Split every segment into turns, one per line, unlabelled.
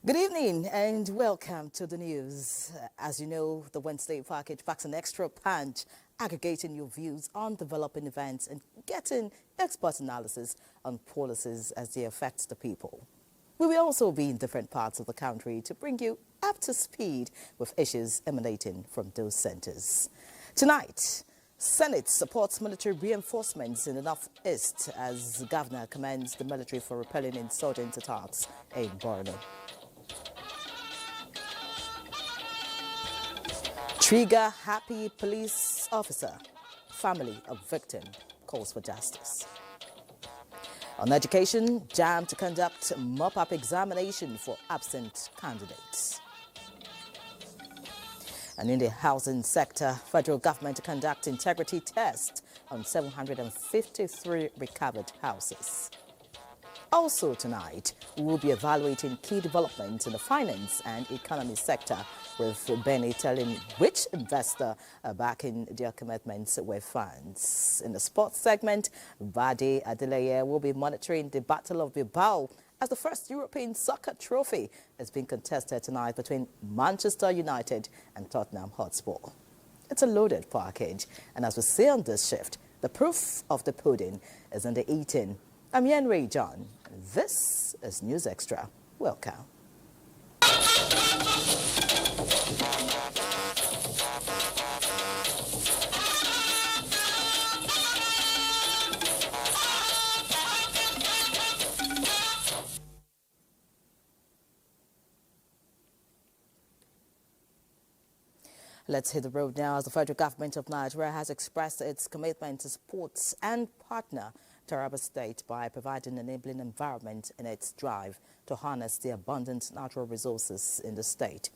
Good evening and welcome to the news. As you know, the Wednesday package packs an extra punch, aggregating your views on developing events and getting expert analysis on policies as they affect the people. We will also be in different parts of the country to bring you up to speed with issues emanating from those centers. Tonight, Senate supports military reinforcements in the Northeast as the governor commends the military for repelling insurgent attacks in Borno. Trigger happy police officer, family of victim calls for justice. On education, JAMB to conduct mop-up examination for absent candidates. And in the housing sector, federal government to conduct integrity test on 753 recovered houses. Also tonight, we will be evaluating key developments in the finance and economy sector, with Benny telling which investor are backing their commitments with funds. In the sports segment, Bade Adeleye will be monitoring the Battle of Bilbao as the first European soccer trophy is being contested tonight between Manchester United and Tottenham Hotspur. It's a loaded package, and as we say on this shift, the proof of the pudding is in the eating. I'm Yen Ray John. This is News Extra. Welcome. Let's hit the road now as the federal government of Nigeria has expressed its commitment to support and partner Taraba State by providing an enabling environment in its drive to harness the abundant natural resources in the state.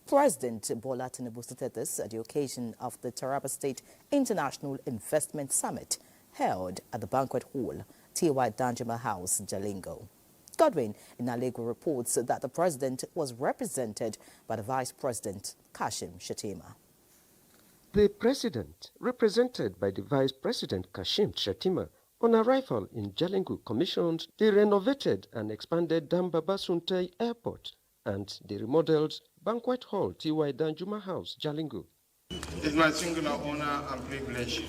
President Bola Tinubu stated this at the occasion of the Taraba State International Investment Summit held at the banquet hall, T.Y. Danjuma House, Jalingo. Godwin Inalego reports that the president was represented by the Vice President, Kashim Shettima.
The president, represented by the Vice President, Kashim Shettima, on arrival in Jalingo, commissioned the renovated and expanded Dambaba Suntai Airport and the remodeled banquet hall T.Y. Danjuma House, Jalingo.
It is my singular honor and privilege.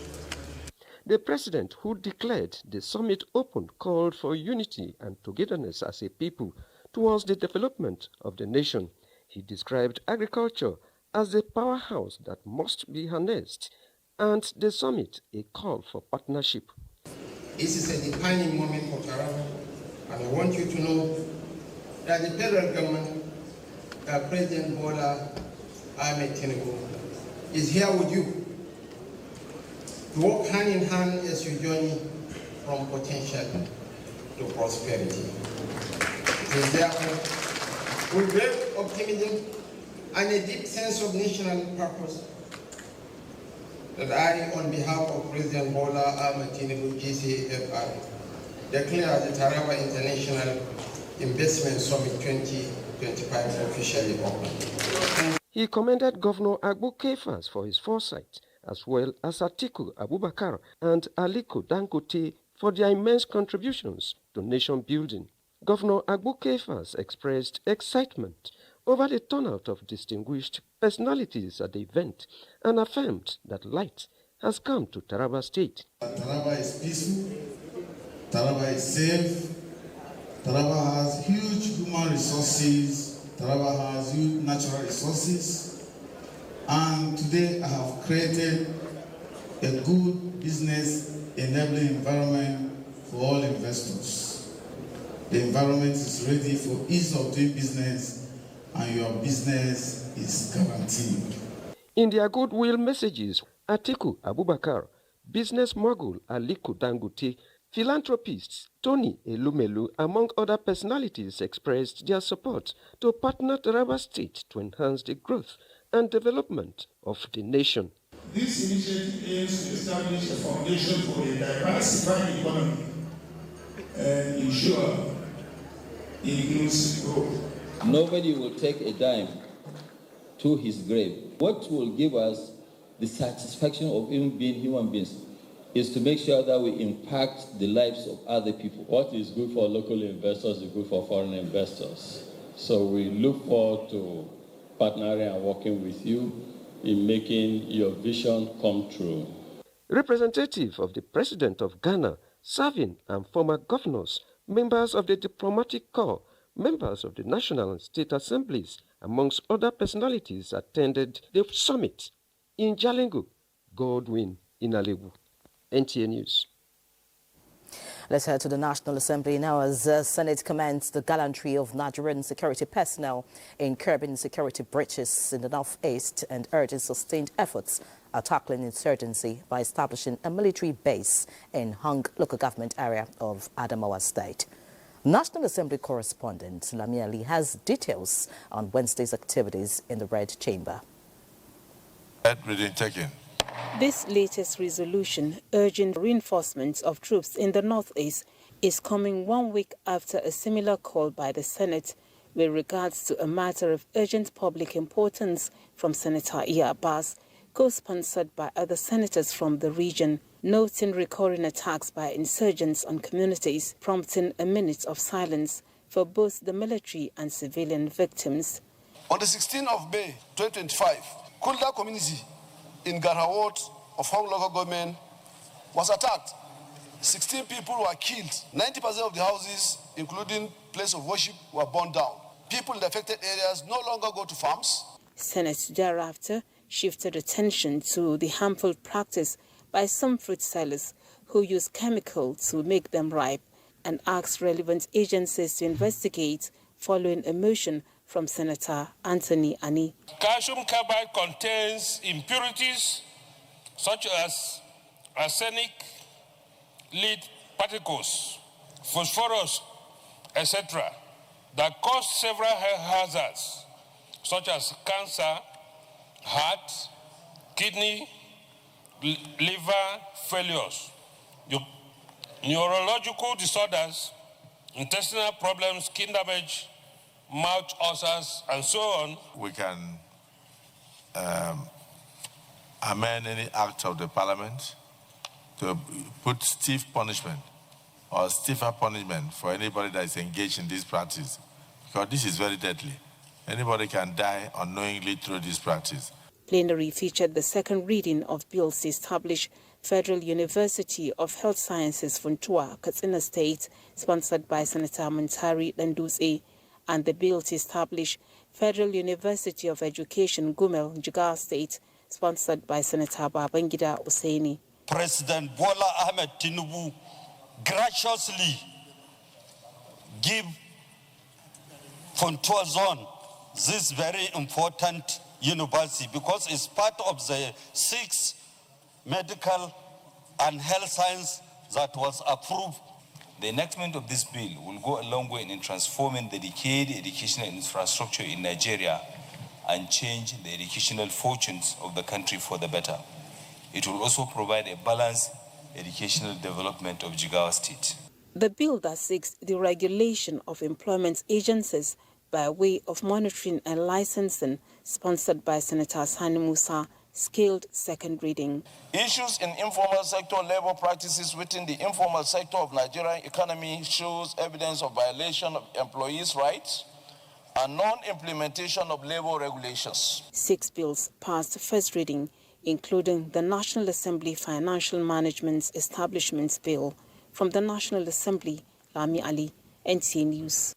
The president, who declared the summit open, called for unity and togetherness as a people towards the development of the nation. He described agriculture as a powerhouse that must be harnessed, and the summit a call for partnership.
This is a defining moment for Taraba, and I want you to know that the federal government, President Bola Ahmed Tinubu, is here with you to work hand in hand as you journey from potential to prosperity. It is therefore with great optimism and a deep sense of national purpose that I, on behalf of President Bola Ahmed Tinubu, GCFR, declare the Taraba International Investment Summit 2025 officially open.
He commended Governor Agbo Kefas for his foresight, as well as Atiku Abubakar and Aliko Dangote for their immense contributions to nation building. Governor Agbo Kefas expressed excitement over the turnout of distinguished personalities at the event and affirmed that light has come to Taraba State.
Taraba is peaceful, Taraba is safe, Taraba has huge human resources, Taraba has huge natural resources, and today I have created a good business enabling environment for all investors. The environment is ready for ease of doing business, and your business is guaranteed.
In their goodwill messages, Atiku Abubakar, business mogul Aliko Dangote, philanthropists Tony Elumelu, among other personalities, expressed their support to partner Taraba State to enhance the growth and development of the nation.
This initiative aims to establish a foundation for a diversified economy and ensure inclusive growth.
Nobody will take a dime to his grave. What will give us the satisfaction of even being human beings is to make sure that we impact the lives of other people.
What is good for local investors is good for foreign investors. So we look forward to partnering and working with you in making your vision come true.
Representative of the President of Ghana, serving and former governors, members of the diplomatic corps, members of the National and State Assemblies, amongst other personalities attended the summit in Jalingo. Godwin Inalewu, NTA News.
Let's head to the National Assembly now as Senate commends the gallantry of Nigerian security personnel in curbing security breaches in the northeast and urges sustained efforts at tackling insurgency by establishing a military base in Hung local government area of Adamawa State. National Assembly correspondent Lami Ali has details on Wednesday's activities in the Red Chamber.
Reading taken.
This latest resolution urging reinforcements of troops in the northeast is coming 1 week after a similar call by the Senate with regards to a matter of urgent public importance from Senator Iya Abbas, co-sponsored by other senators from the region, noting recurring attacks by insurgents on communities, prompting a minute of silence for both the military and civilian victims.
On the 16th of May 2025, Kulda community in Gara ward of Hong local government was attacked. 16 people were killed. 90% of the houses, including place of worship, were burned down. People in the affected areas no longer go to farms.
Senate thereafter shifted attention to the harmful practice by some fruit sellers who use chemicals to make them ripe and asked relevant agencies to investigate following a motion from Senator Anthony Ani.
Calcium carbide contains impurities such as arsenic, lead particles, phosphorus, etc. that cause several health hazards such as cancer, heart, kidney, liver failures, neurological disorders, intestinal problems, skin damage, mouth ulcers, and so on.
We can amend any act of the parliament to put stiff punishment or stiffer punishment for anybody that is engaged in this practice, because this is very deadly. Anybody can die unknowingly through this practice.
Plenary featured the second reading of bills to establish Federal University of Health Sciences Funtua, Katsina State, sponsored by Senator Muntari Landuse, and the bill to establish Federal University of Education Gumel, Jigawa State, sponsored by Senator Babangida Hussaini.
President Bola Ahmed Tinubu graciously give Funtua Zone this very important university because it's part of the 6 medical and health science that was approved.
The enactment of this bill will go a long way in transforming the decayed educational infrastructure in Nigeria and change the educational fortunes of the country for the better. It will also provide a balanced educational development of Jigawa State.
The bill that seeks the regulation of employment agencies by way of monitoring and licensing, sponsored by Senator Sani Musa, scaled second reading.
Issues in informal sector labor practices within the informal sector of Nigerian economy shows evidence of violation of employees' rights and non-implementation of labor regulations. 6
bills passed first reading, including the National Assembly Financial Management Establishments Bill. From the National Assembly, Lami Ali, NTA News.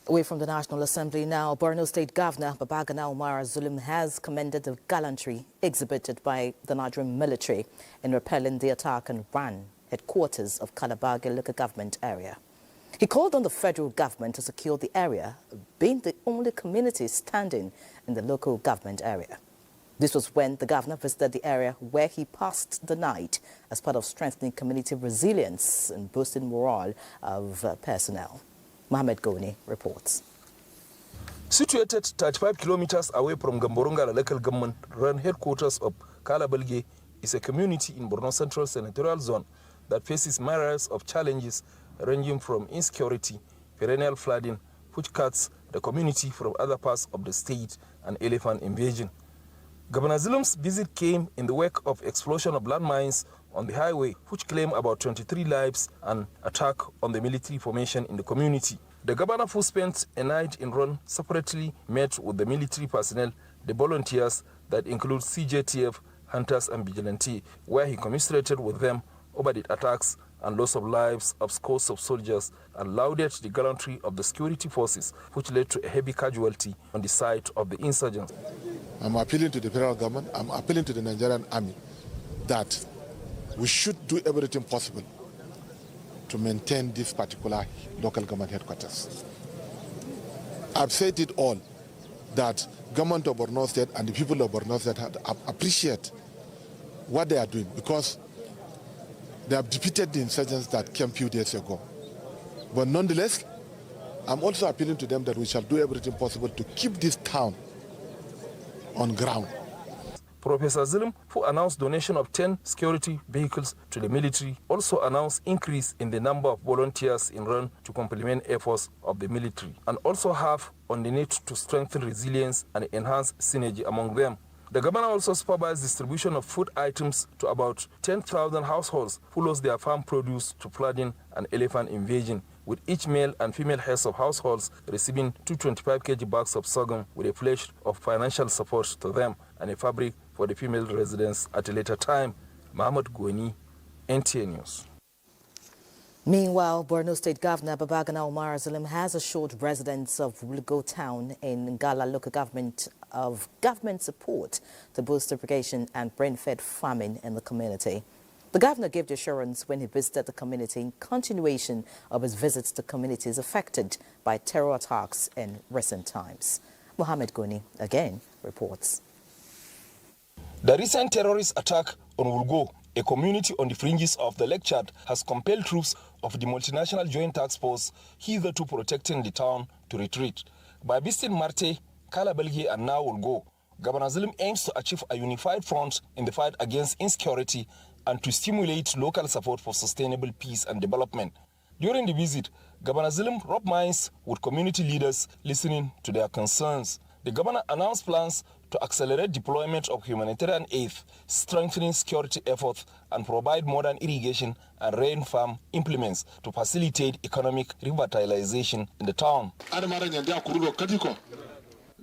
Away from the National Assembly now, Borno State Governor Babagana Umar Zulum has commended the gallantry exhibited by the Nigerian military in repelling the attack on Ran, headquarters of Kalabage local government area. He called on the federal government to secure the area, being the only community standing in the local government area. This was when the governor visited the area where he passed the night as part of strengthening community resilience and boosting morale of personnel. Mohamed Goni reports.
Situated 35 kilometers away from Gamborunga local government, run headquarters of Kalabalge is a community in Borno Central Senatorial Zone that faces myriads of challenges ranging from insecurity, perennial flooding, which cuts the community from other parts of the state, and elephant invasion. Governor Zulum's visit came in the wake of explosion of landmines on the highway, which claimed about 23 lives, and attack on the military formation in the community. The governor, who spent a night in Ron, separately met with the military personnel, the volunteers that include CJTF, hunters and vigilante, where he commiserated with them over the attacks and loss of lives of scores of soldiers and lauded the gallantry of the security forces, which led to a heavy casualty on the side of the insurgents.
I'm appealing to the federal government, I'm appealing to the Nigerian army that we should do everything possible to maintain this particular local government headquarters. I've said it all, that government of Borno State and the people of Borno State appreciate what they are doing, because they have defeated the insurgents that came a few days ago. But nonetheless, I'm also appealing to them that we shall do everything possible to keep this town on ground.
Professor Zulum, who announced donation of 10 security vehicles to the military, also announced increase in the number of volunteers in Run to complement efforts of the military, and also have on the need to strengthen resilience and enhance synergy among them. The governor also supervised distribution of food items to about 10,000 households who lost their farm produce to flooding and elephant invasion, with each male and female heads of households receiving 225 kg bags of sorghum with a pledge of financial support to them and a fabric for the female residents at a later time. Mahmoud Gwani, NTA News.
Meanwhile, Borno State Governor Babagana Umar Zulum has assured residents of Wulgo Town in Ngala local government of government support to boost irrigation and brain-fed farming in the community. The governor gave the assurance when he visited the community in continuation of his visits to communities affected by terror attacks in recent times. Mohammed Goni again reports.
The recent terrorist attack on Wulgo, a community on the fringes of the Lake Chad, has compelled troops of the multinational joint task force hitherto protecting the town to retreat. By visiting Marte, Kalabelgi and now Wulgo, Governor Zulum aims to achieve a unified front in the fight against insecurity and to stimulate local support for sustainable peace and development. During the visit, Governor Zulum rubbed minds with community leaders listening to their concerns. The governor announced plans to accelerate deployment of humanitarian aid, strengthening security efforts, and provide modern irrigation and rain farm implements to facilitate economic revitalization in the town.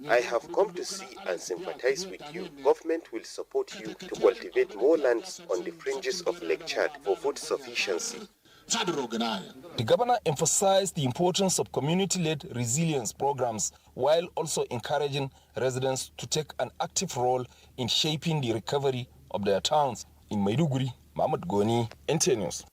I have come to see and sympathize with you. Government will support you to cultivate more lands on the fringes of Lake Chad for food sufficiency.
The governor emphasized the importance of community-led resilience programs while also encouraging residents to take an active role in shaping the recovery of their towns. In Maiduguri, Mahmoud Goni, NTA News.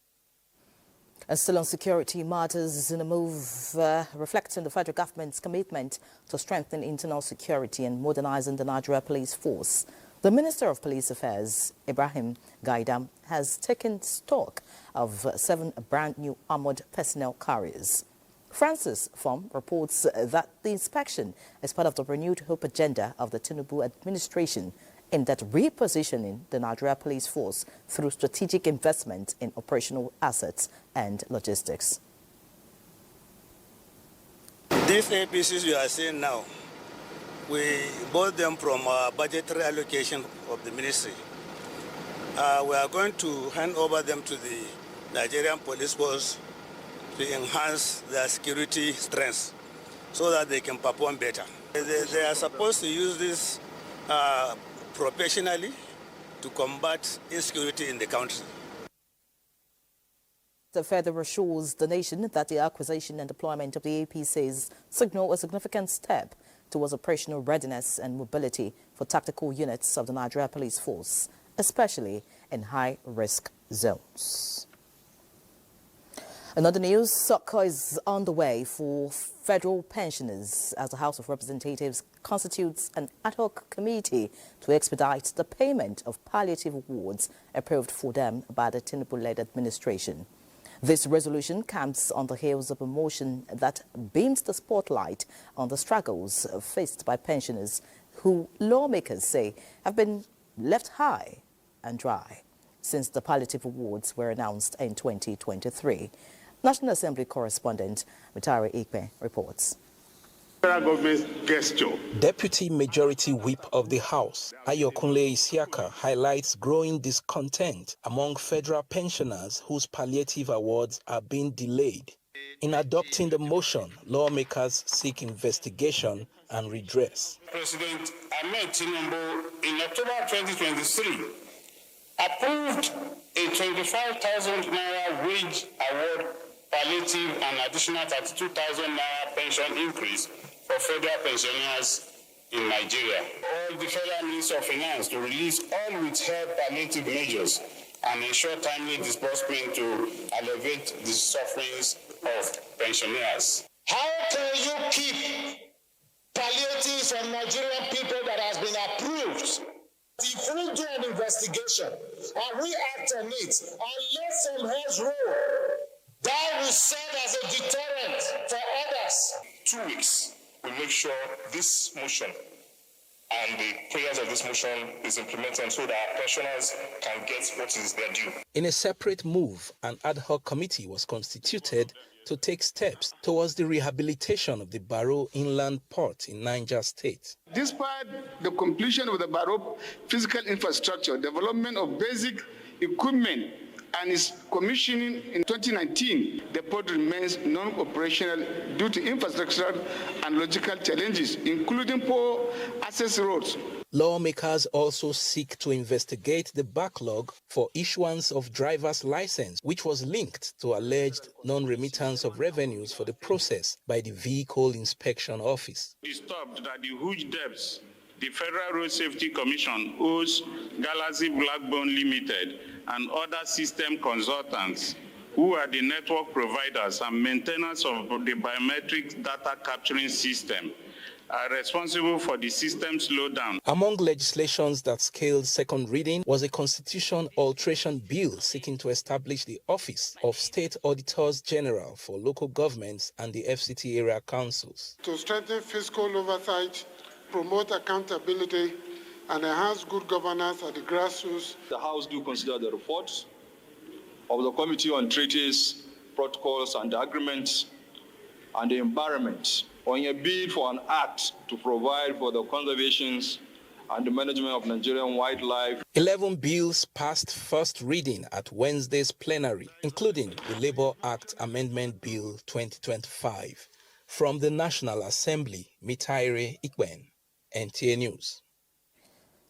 And still on security matters, in a move reflecting the federal government's commitment to strengthen internal security and modernizing the Nigerian police force, the Minister of Police Affairs, Ibrahim Gaidam, has taken stock of 7 brand new armored personnel carriers. Francis Fom reports that the inspection is part of the renewed hope agenda of the Tinubu administration in that repositioning the Nigeria Police Force through strategic investment in operational assets and logistics.
These APCs you are seeing now, we bought them from our budgetary allocation of the ministry. We are going to hand over them to the Nigerian Police Force to enhance their security strengths so that they can perform better. They are supposed to use this professionally to combat insecurity in the country.
The further assures the nation that the acquisition and deployment of the APCs signal a significant step towards operational readiness and mobility for tactical units of the Nigeria Police Force, especially in high-risk zones. Another news, succor is on the way for federal pensioners as the House of Representatives constitutes an ad hoc committee to expedite the payment of palliative awards approved for them by the Tinubu-led administration. This resolution comes on the heels of a motion that beams the spotlight on the struggles faced by pensioners who lawmakers say have been left high and dry since the palliative awards were announced in 2023. National Assembly correspondent Mitari Ikpe reports.
Federal government's gesture.
Deputy Majority Whip of the House, Ayokunle Isiaka, highlights growing discontent among federal pensioners whose palliative awards are being delayed. In adopting the motion, lawmakers seek investigation and redress.
President Ahmed Tinubu, in October 2023, approved a 25,000 naira wage award, palliative and additional 32,000 naira pension increase for federal pensioners in Nigeria. All the Federal Ministry of Finance to release all withheld palliative measures and ensure timely disbursement to alleviate the sufferings of pensioners.
How can you keep palliatives from Nigerian people that has been approved? If we do an investigation and we act on it and let some heads roll, that will serve as a deterrent for others.
2 weeks, we'll make sure this motion and the prayers of this motion is implemented so that our pensioners can get what is their due.
In a separate move, an ad hoc committee was constituted to take steps towards the rehabilitation of the Barrow Inland Port in Niger State.
Despite the completion of the Barrow physical infrastructure, development of basic equipment, and its commissioning in 2019, the port remains non-operational due to infrastructure and logistical challenges, including poor access roads.
Lawmakers also seek to investigate the backlog for issuance of driver's license, which was linked to alleged non-remittance of revenues for the process by the Vehicle Inspection Office.
Disturbed that the huge debts the Federal Road Safety Commission owes Galaxy Blackbone Limited and other system consultants who are the network providers and maintainers of the biometric data capturing system are responsible for the system slowdown.
Among legislations that scaled second reading was a constitution alteration bill seeking to establish the Office of State Auditors General for local governments and the FCT area councils.
To strengthen fiscal oversight, promote accountability, and enhance good governance at the grassroots.
The House do consider the reports of the Committee on Treaties, Protocols and Agreements and the Environment on a bid for an act to provide for the conservation and the management of Nigerian wildlife.
11 bills passed first reading at Wednesday's plenary, including the Labour Act Amendment Bill 2025. From the National Assembly, Mitaire Ikwen, NTA News.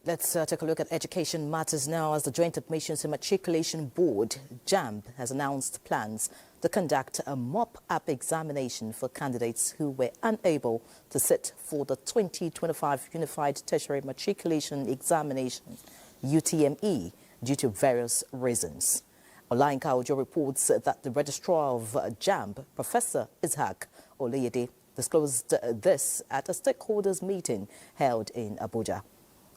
Let's take a look at education matters now, as the Joint Admissions and Matriculation Board, JAMB, has announced plans to conduct a mop-up examination for candidates who were unable to sit for the 2025 Unified Tertiary Matriculation Examination, UTME, due to various reasons. Olainka Ojo reports that the Registrar of JAMB, Professor Ishaq Oleyede, disclosed this at a stakeholders meeting held in Abuja.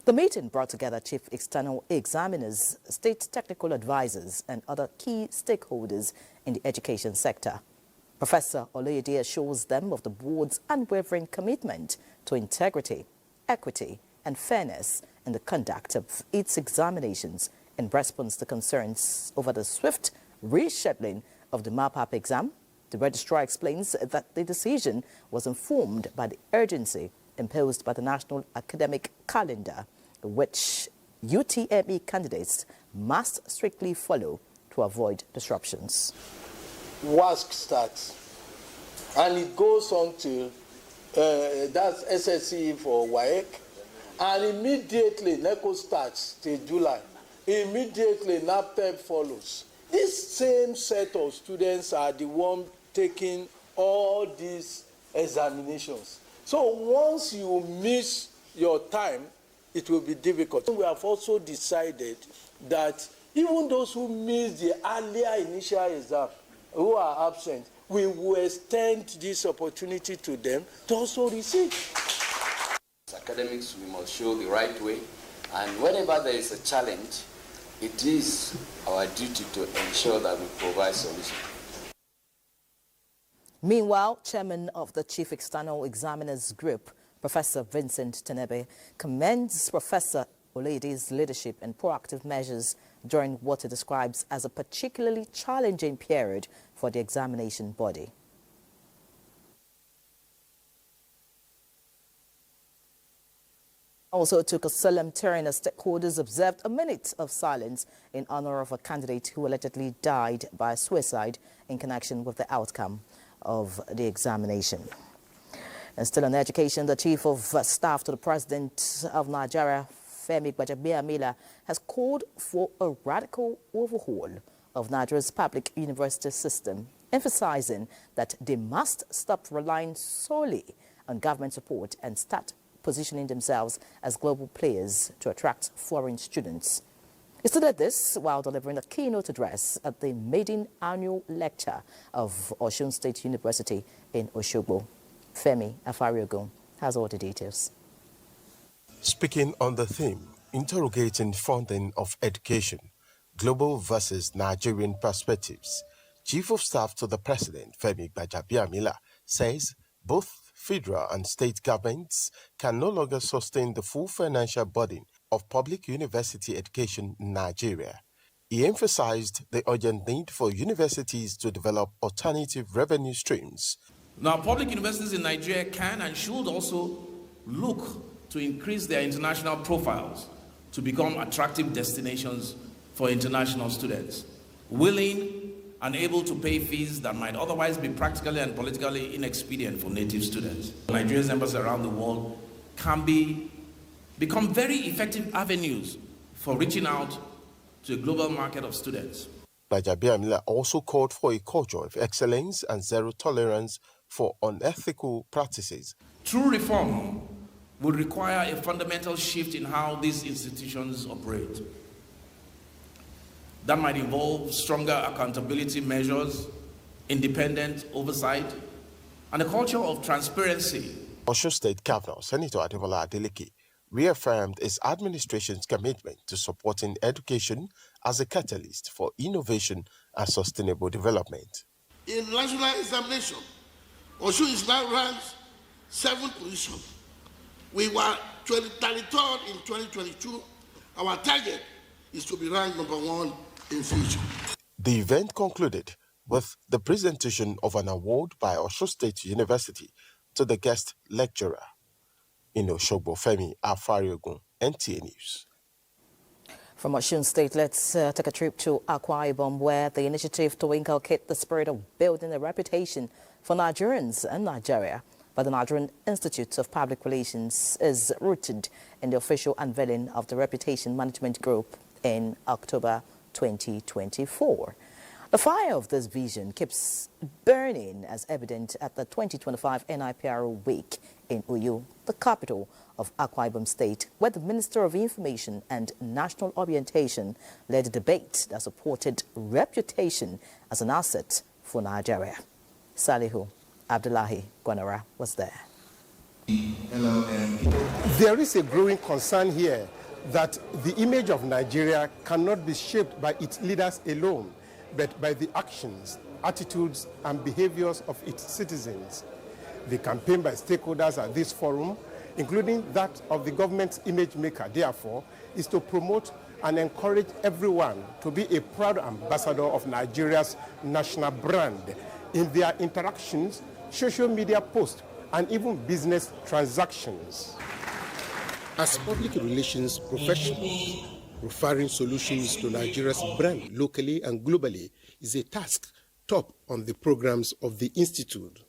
The meeting brought together chief external examiners, state technical advisors, and other key stakeholders in the education sector. Professor Oleyede assures them of the board's unwavering commitment to integrity, equity, and fairness in the conduct of its examinations in response to concerns over the swift rescheduling of the mop-up exam. The registrar explains that the decision was informed by the urgency imposed by the National Academic Calendar, which UTME candidates must strictly follow to avoid disruptions.
WASC starts, and it goes on till that's SSE for WAEC, and immediately NECO starts till July. Immediately NAPTEP follows. This same set of students are the ones taking all these examinations. So once you miss your time, it will be difficult. We have also decided that even those who missed the earlier initial exam, who are absent, we will extend this opportunity to them to also receive.
As academics, we must show the right way, and whenever there is a challenge, it is our duty to ensure that we provide solutions.
Meanwhile, chairman of the Chief External Examiners Group, Professor Vincent Tenebe, commends Professor Oleyede's leadership and proactive measures during what he describes as a particularly challenging period for the examination body. Also took a solemn turn as stakeholders observed a minute of silence in honor of a candidate who allegedly died by suicide in connection with the outcome of the examination. And still on education, the Chief of Staff to the President of Nigeria, Femi Gbajabiamila, has called for a radical overhaul of Nigeria's public university system, emphasizing that they must stop relying solely on government support and start positioning themselves as global players to attract foreign students. He stated this while delivering a keynote address at the maiden annual lecture of Osun State University in Osogbo. Femi Afariogun has all the details.
Speaking on the theme, interrogating funding of education, global versus Nigerian perspectives, Chief of Staff to the President, Femi Gbajabiamila, says both federal and state governments can no longer sustain the full financial burden of public university education in Nigeria. He emphasized the urgent need for universities to develop alternative revenue streams.
Now, public universities in Nigeria can and should also look to increase their international profiles to become attractive destinations for international students, willing and able to pay fees that might otherwise be practically and politically inexpedient for native students. Nigeria's embassies around the world can become very effective avenues for reaching out to a global market of students.
Gbajabiamila also called for a culture of excellence and zero tolerance for unethical practices.
True reform would require a fundamental shift in how these institutions operate. That might involve stronger accountability measures, independent oversight, and a culture of transparency.
Osun State Governor Senator Ademola Adeleke reaffirmed his administration's commitment to supporting education as a catalyst for innovation and sustainable development.
In national examination, Osun is now ranked 7th position. We were 33rd in 2022. Our target is to be ranked #1 in future.
The event concluded with the presentation of an award by Osun State University to the guest lecturer. In Osogbo, Femi Afariogun, NTA News.
From Osun State, let's take a trip to Akwa Ibom, where the initiative to inculcate the spirit of building a reputation for Nigerians and Nigeria by the Nigerian Institute of Public Relations is rooted in the official unveiling of the Reputation Management Group in October 2024. The fire of this vision keeps burning, as evident at the 2025 NIPR Week in Uyo, the capital of Akwa Ibom State, where the Minister of Information and National Orientation led a debate that supported reputation as an asset for Nigeria. Salihu Abdullahi Gwanara was there.
There is a growing concern here that the image of Nigeria cannot be shaped by its leaders alone, but by the actions, attitudes, and behaviors of its citizens. The campaign by stakeholders at this forum, including that of the government's image maker, therefore, is to promote and encourage everyone to be a proud ambassador of Nigeria's national brand in their interactions, social media posts, and even business transactions. As public relations professionals, offering solutions to Nigeria's brand locally and globally is a task top on the programs of the Institute.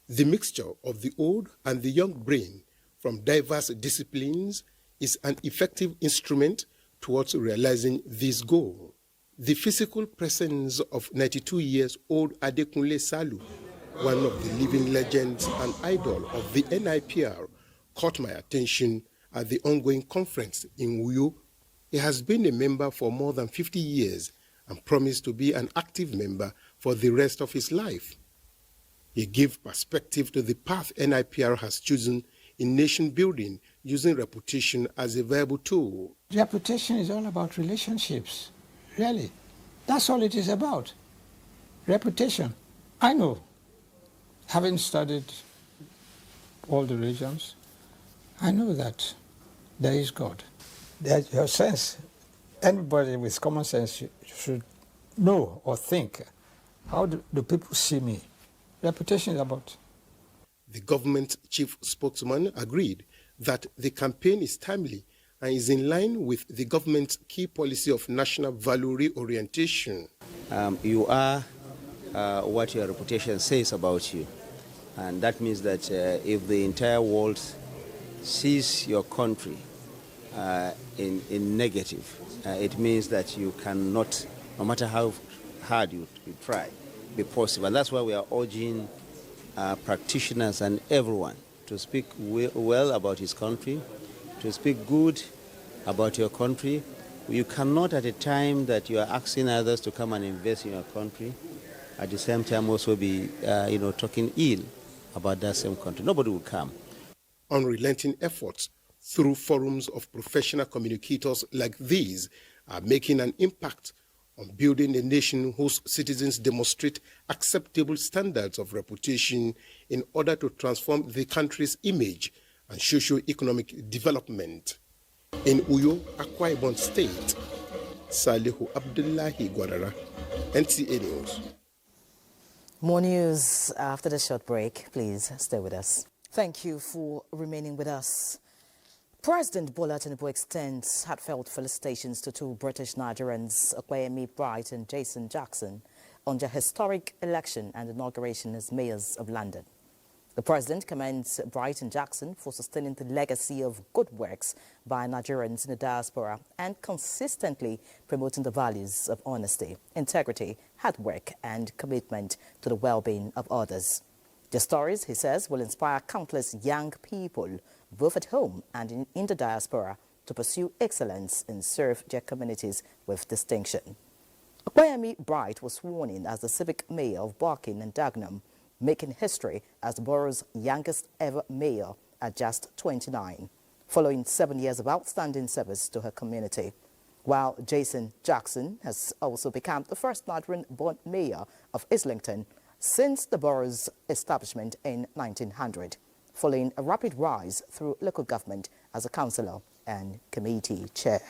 The mixture of the old and the young brain from diverse disciplines is an effective instrument towards realizing this goal. The physical presence of 92 years old Adekunle Salu, one of the living legends and idol of the NIPR, caught my attention at the ongoing conference in Uyo. He has been a member for more than 50 years and promised to be an active member for the rest of his life. He gave perspective to the path NIPR has chosen in nation building, using reputation as a viable tool.
Reputation is all about relationships, really. That's all it is about. Reputation. I know, having studied all the regions, I know that there is God. There's your sense. Anybody with common sense should know or think, how do people see me? Reputation is about.
The government chief spokesman agreed that the campaign is timely and is in line with the government's key policy of national value reorientation.
You are
what your reputation says about you. And that means that if the entire world sees your country in negative, it means that you cannot, no matter how hard you try, be possible. And that's why we are urging practitioners and everyone to speak well about his country, to speak good about your country. You cannot, at a time that you are asking others to come and invest in your country, at the same time also be talking ill about that same country. Nobody will come.
Unrelenting efforts through forums of professional communicators like these are making an impact on building a nation whose citizens demonstrate acceptable standards of reputation in order to transform the country's image and socio-economic development. In Uyo, Akwa Ibom State, Salihu Abdullahi Gwarara, NTA News.
More news after the short break. Please stay with us. Thank you for remaining with us. President Bola Tinubu extends heartfelt felicitations to two British Nigerians, Okwayemi Bright and Jason Jackson, on their historic election and inauguration as mayors of London. The president commends Bright and Jackson for sustaining the legacy of good works by Nigerians in the diaspora and consistently promoting the values of honesty, integrity, hard work and commitment to the well-being of others. Their stories, he says, will inspire countless young people, both at home and in the diaspora, to pursue excellence and serve their communities with distinction. Okwayemi Bright was sworn in as the civic mayor of Barking and Dagenham, making history as the borough's youngest ever mayor at just 29, following 7 years of outstanding service to her community. While Jason Jackson has also become the first Nigerian-born mayor of Islington since the borough's establishment in 1900, following a rapid rise through local government as a councillor and committee chair.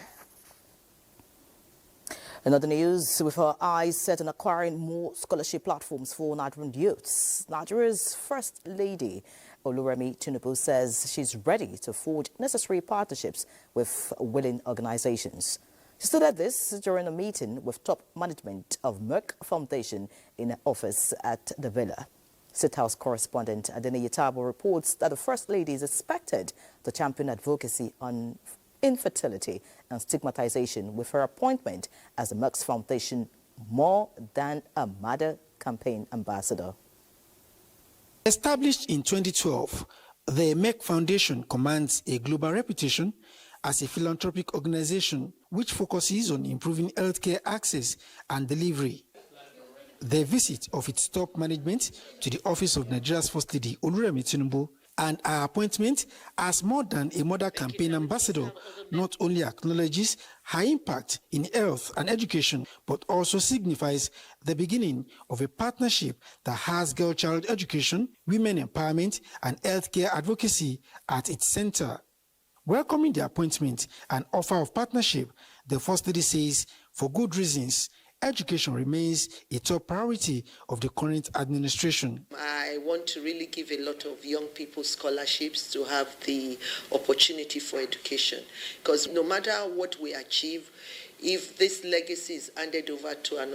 In other news, with her eyes set on acquiring more scholarship platforms for Nigerian youths, Nigeria's First Lady, Oluremi Tinubu, says she's ready to forge necessary partnerships with willing organizations. She stated this during a meeting with top management of Merck Foundation in her office at the Villa. State House correspondent Adeniyi Tabo reports that the First Lady is expected to champion advocacy on infertility and stigmatization with her appointment as the Merck Foundation More Than a Mother campaign ambassador.
Established in 2012, the Merck Foundation commands a global reputation as a philanthropic organization which focuses on improving healthcare access and delivery. The visit of its top management to the office of Nigeria's First Lady Oluremi Tinubu and her appointment as More Than a Mother campaign ambassador not only acknowledges her impact in health and education, but also signifies the beginning of a partnership that has girl-child education, women empowerment, and healthcare advocacy at its center. Welcoming the appointment and offer of partnership, the First Lady says, for good reasons, education remains a top priority of the current administration.
I want to really give a lot of young people scholarships to have the opportunity for education. Because no matter what we achieve, if this legacy is handed over to an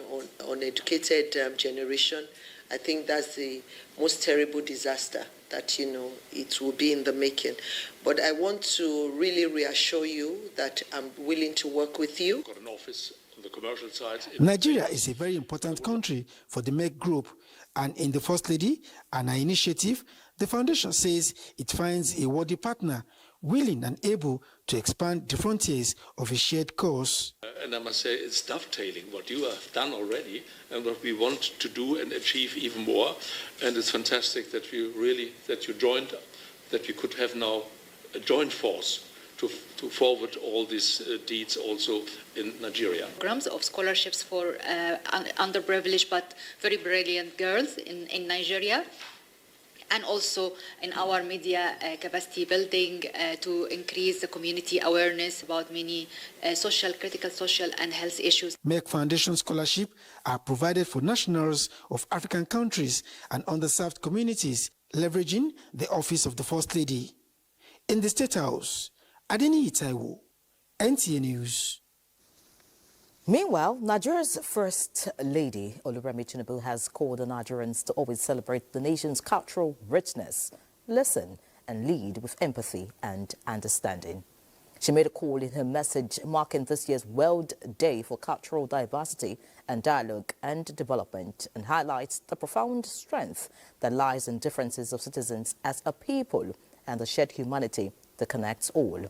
uneducated generation, I think that's the most terrible disaster that, it will be in the making. But I want to really reassure you that I'm willing to work with you.
Got an office on the commercial side.
Nigeria is a very important country for the Merck Group, and in the First Lady and her initiative, the foundation says it finds a worthy partner willing and able to expand the frontiers of a shared cause.
And I must say it's dovetailing what you have done already and what we want to do and achieve even more. And it's fantastic that you joined, that you could have now a joint force to forward all these deeds also in Nigeria.
Programs of scholarships for underprivileged but very brilliant girls in Nigeria, and also in our media capacity building to increase the community awareness about many critical social and health issues.
Merck Foundation scholarships are provided for nationals of African countries and underserved communities, leveraging the office of the First Lady. In the State House, Adeniyi Taiwo, NTA News.
Meanwhile, Nigeria's First Lady, Oluremi Tinubu, has called on Nigerians to always celebrate the nation's cultural richness, listen and lead with empathy and understanding. She made a call in her message marking this year's World Day for Cultural Diversity and Dialogue and Development, and highlights the profound strength that lies in differences of citizens as a people and the shared humanity that connects all.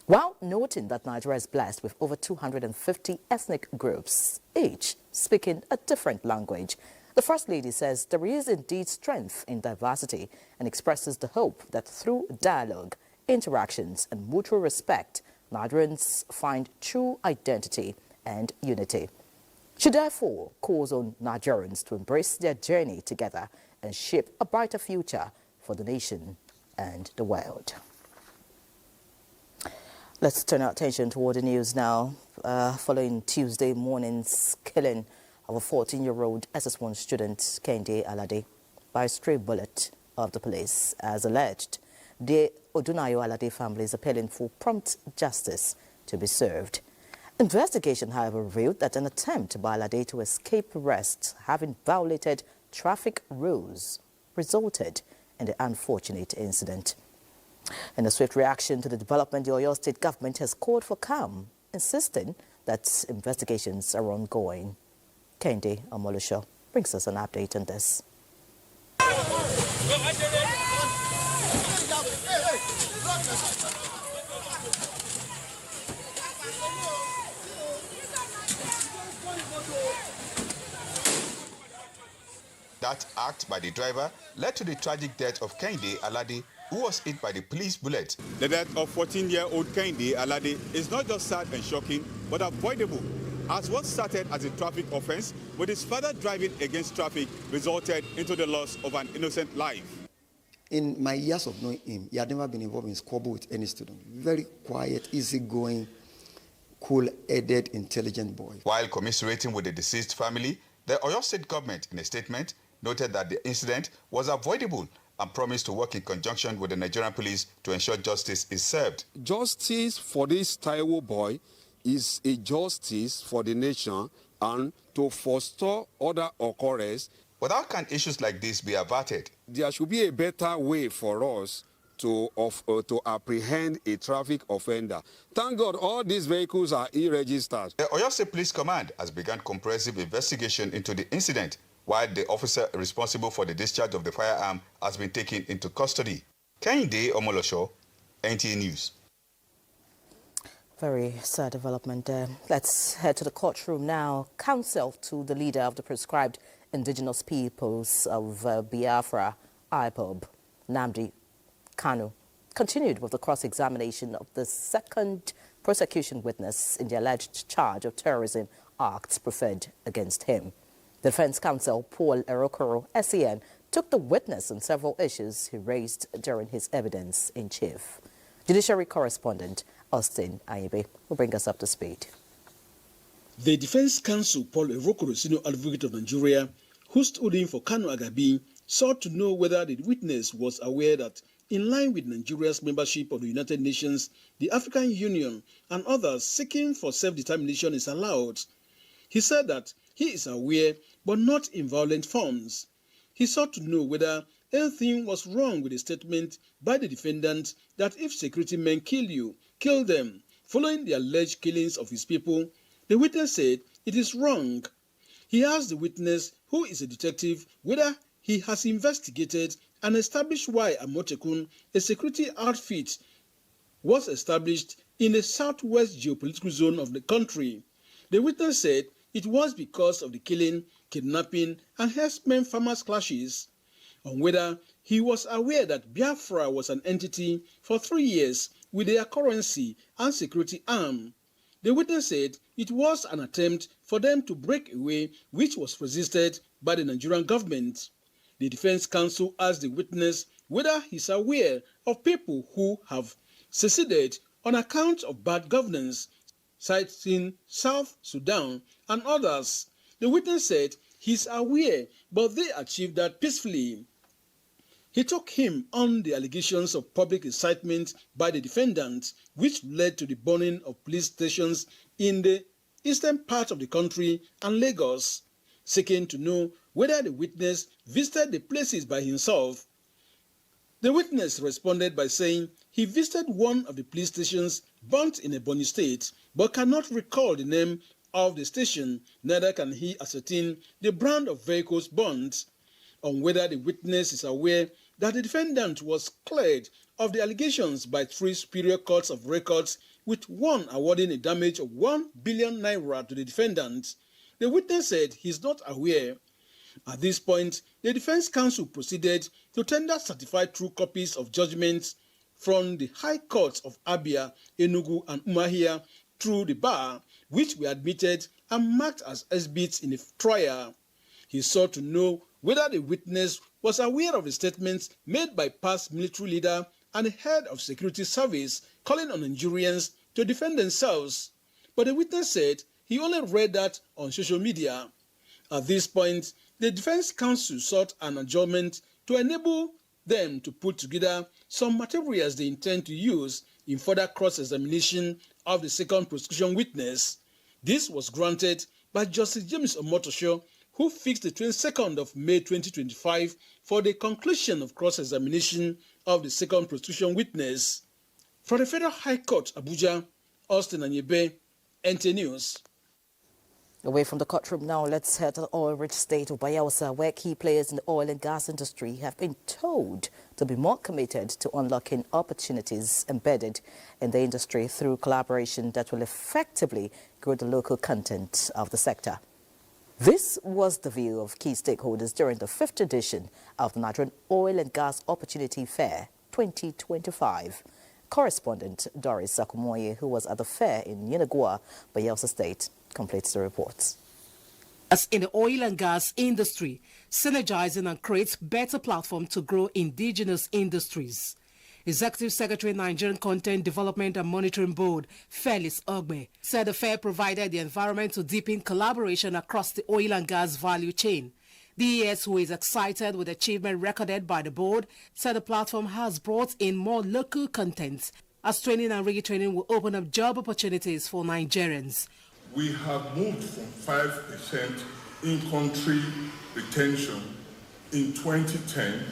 While noting that Nigeria is blessed with over 250 ethnic groups, each speaking a different language, the First Lady says there is indeed strength in diversity and expresses the hope that through dialogue, interactions and mutual respect, Nigerians find true identity and unity. She therefore calls on Nigerians to embrace their journey together and shape a brighter future for the nation and the world. Let's turn our attention toward the news now. Following Tuesday morning's killing of a 14-year-old SS1 student, Kehinde Alade, by a stray bullet of the police, as alleged, the Odunayo Alade family is appealing for prompt justice to be served. Investigation, however, revealed that an attempt by Alade to escape arrest, having violated traffic rules, resulted in the unfortunate incident. In a swift reaction to the development, the Oyo State government has called for calm, insisting that investigations are ongoing. Kehinde Omolusho brings us an update on this.
That act by the driver led to the tragic death of Kehinde Alade, who was hit by the police bullet.
The death of 14-year-old Kehinde Alade is not just sad and shocking, but avoidable, as what started as a traffic offense with his father driving against traffic resulted into the loss of an innocent life.
In my years of knowing him, he had never been involved in squabble with any student. Very quiet, easygoing, cool-headed, intelligent boy.
While commiserating with the deceased family, the Oyo State government, in a statement, noted that the incident was avoidable and promised to work in conjunction with the Nigerian police to ensure justice is served.
Justice for this Taiwo boy is a justice for the nation and to forestall other occurrences.
But how can issues like this be averted?
There should be a better way for us to apprehend a traffic offender. Thank God all these vehicles are e-registered.
The Oyo State Police Command has begun comprehensive investigation into the incident, while the officer responsible for the discharge of the firearm has been taken into custody. Kehinde Omolusho, NTA News.
Very sad development there. Let's head to the courtroom now. Counsel to the leader of the proscribed indigenous peoples of Biafra, IPOB, Nnamdi Kanu, continued with the cross-examination of the second prosecution witness in the alleged charge of terrorism acts preferred against him. The defense counsel, Paul Erokoro, SEN, took the witness on several issues he raised during his evidence in chief. Judiciary correspondent Austin Ayebe will bring us up to speed.
The defense counsel, Paul Erokoro, senior advocate of Nigeria, who stood in for Kanu Agabi, sought to know whether the witness was aware that, in line with Nigeria's membership of the United Nations, the African Union, and others seeking for self-determination is allowed. He said that he is aware, but not in violent forms. He sought to know whether anything was wrong with the statement by the defendant that if security men kill you, kill them. Following the alleged killings of his people, the witness said it is wrong. He asked the witness, who is a detective, whether he has investigated and established why Amotekun, a security outfit, was established in the southwest geopolitical zone of the country. The witness said it was because of the killing, kidnapping, and herdsmen farmers clashes. On whether he was aware that Biafra was an entity for 3 years with their currency and security arm. The witness said it was an attempt for them to break away, which was resisted by the Nigerian government. The defense counsel asked the witness whether he's aware of people who have seceded on account of bad governance, citing South Sudan and others. The witness said he's aware, but they achieved that peacefully. He took him on the allegations of public incitement by the defendant, which led to the burning of police stations in the eastern part of the country and Lagos, seeking to know whether the witness visited the places by himself. The witness responded by saying he visited one of the police stations burnt in Ebonyi State, but cannot recall the name of the station, neither can he ascertain the brand of vehicles burnt. On whether the witness is aware that the defendant was cleared of the allegations by 3 superior courts of records, with one awarding a damage of 1 billion naira to the defendant, the witness said he is not aware. At this point, the Defense Counsel proceeded to tender certified true copies of judgments from the High Courts of Abia, Enugu, and Umuahia through the bar, which were admitted and marked as exhibits in the trial. He sought to know whether the witness was aware of the statements made by past military leader and the head of security service calling on Nigerians to defend themselves. But the witness said he only read that on social media. At this point, the Defense Counsel sought an adjournment to enable them to put together some materials they intend to use in further cross-examination of the second prosecution witness. This was granted by Justice James Omotosho, who fixed the 22nd of May 2025 for the conclusion of cross-examination of the second prosecution witness. From the Federal High Court, Abuja, Austin Anyebe, NTA News.
Away from the courtroom now, let's head to the oil-rich state of Bayelsa, where key players in the oil and gas industry have been told to be more committed to unlocking opportunities embedded in the industry through collaboration that will effectively grow the local content of the sector. This was the view of key stakeholders during the 5th edition of the Nigerian Oil and Gas Opportunity Fair 2025. Correspondent Doris Akumoye, who was at the fair in Yenagoa, Bayelsa State, completes the reports.
As in the oil and gas industry, synergizing and creates better platform to grow indigenous industries. Executive Secretary, Nigerian Content Development and Monitoring Board, Felix Ogbe, said the fair provided the environment to deepen collaboration across the oil and gas value chain. The ES, who is excited with the achievement recorded by the board, said the platform has brought in more local content, as training and retraining will open up job opportunities for Nigerians.
We have moved from 5% in-country retention in 2010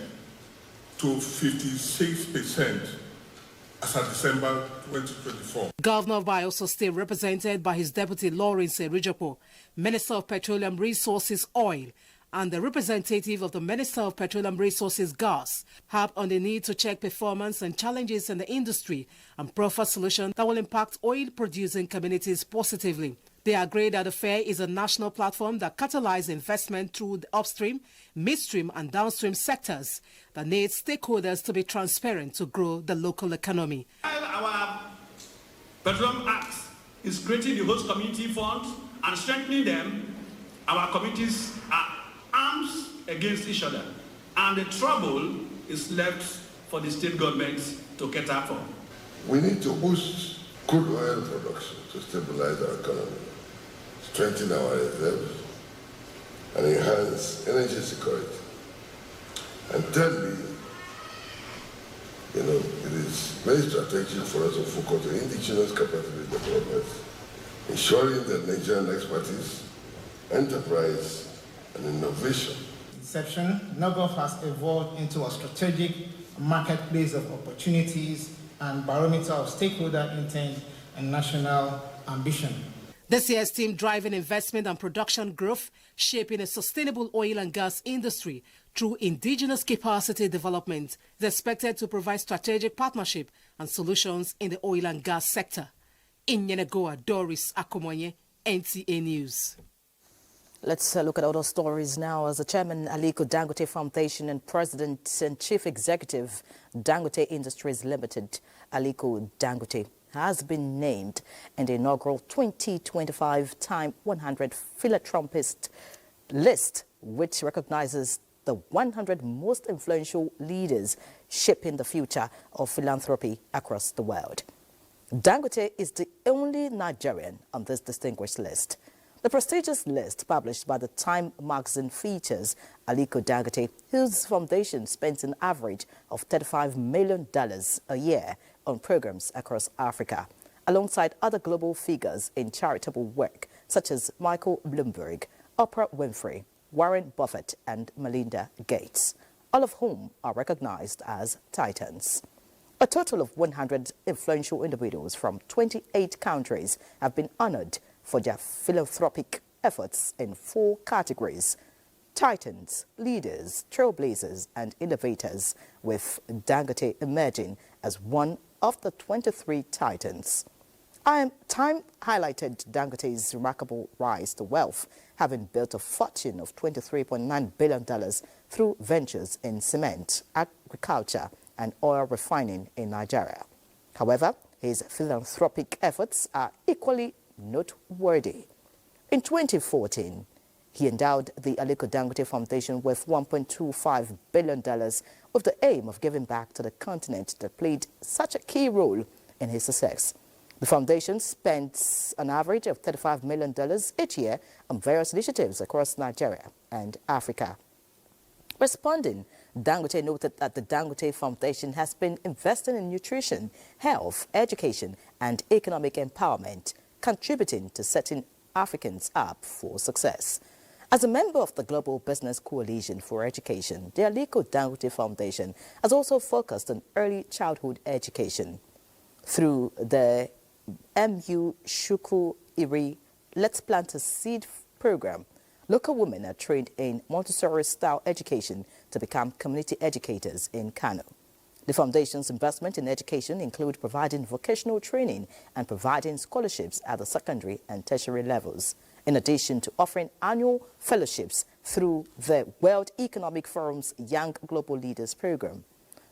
to 56% as of December 2024.
Governor of Bayelsa State, represented by his deputy Lawrence Erijopo, Minister of Petroleum Resources Oil, and the representative of the Minister of Petroleum Resources Gas, harped on the need to check performance and challenges in the industry and proffer solutions that will impact oil-producing communities positively. They agree that the fair is a national platform that catalyzes investment through the upstream, midstream and downstream sectors that needs stakeholders to be transparent to grow the local economy.
Our Petroleum Act is creating the host community funds and strengthening them. Our communities are arms against each other, and the trouble is left for the state governments to cater for.
We need to boost crude oil production to stabilize our economy, strengthen our reserves, and enhance energy security. And thirdly, it is very strategic for us to focus on indigenous capacity development, ensuring that Nigerian expertise, enterprise, and innovation.
Inception, NOGOF has evolved into a strategic marketplace of opportunities and barometer of stakeholder intent and national ambition.
This year's team driving investment and production growth, shaping a sustainable oil and gas industry through indigenous capacity development, is expected to provide strategic partnership and solutions in the oil and gas sector. In Yenagoa, Doris Akumoye, NTA News.
Let's look at other stories now. As the chairman, Aliko Dangote Foundation, and president and chief executive, Dangote Industries Limited, Aliko Dangote, has been named in the inaugural 2025 Time 100 Philanthropist list, which recognizes the 100 most influential leaders shaping the future of philanthropy across the world. Dangote is the only Nigerian on this distinguished list. The prestigious list, published by the Time magazine, features Aliko Dangote, whose foundation spends an average of $35 million a year on programs across Africa, alongside other global figures in charitable work, such as Michael Bloomberg, Oprah Winfrey, Warren Buffett and Melinda Gates, all of whom are recognized as titans. A total of 100 influential individuals from 28 countries have been honored for their philanthropic efforts in 4 categories: titans, leaders, trailblazers and innovators, with Dangote emerging as one of the 23 titans. Time highlighted Dangote's remarkable rise to wealth, having built a fortune of $23.9 billion through ventures in cement, agriculture and oil refining in Nigeria. However, his philanthropic efforts are equally noteworthy. In 2014, he endowed the Aliko Dangote Foundation with $1.25 billion with the aim of giving back to the continent that played such a key role in his success. The foundation spends an average of $35 million each year on various initiatives across Nigeria and Africa. Responding, Dangote noted that the Dangote Foundation has been investing in nutrition, health, education and economic empowerment, contributing to setting Africans up for success. As a member of the Global Business Coalition for Education, the Aliko Dangote Foundation has also focused on early childhood education. Through the MU Shuku Iri Let's Plant a Seed program, local women are trained in Montessori-style education to become community educators in Kanu. The foundation's investment in education include providing vocational training and providing scholarships at the secondary and tertiary levels, in addition to offering annual fellowships through the World Economic Forum's Young Global Leaders program.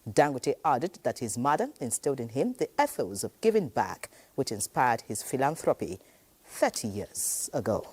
Dangote added that his mother instilled in him the ethos of giving back, which inspired his philanthropy 30 years ago.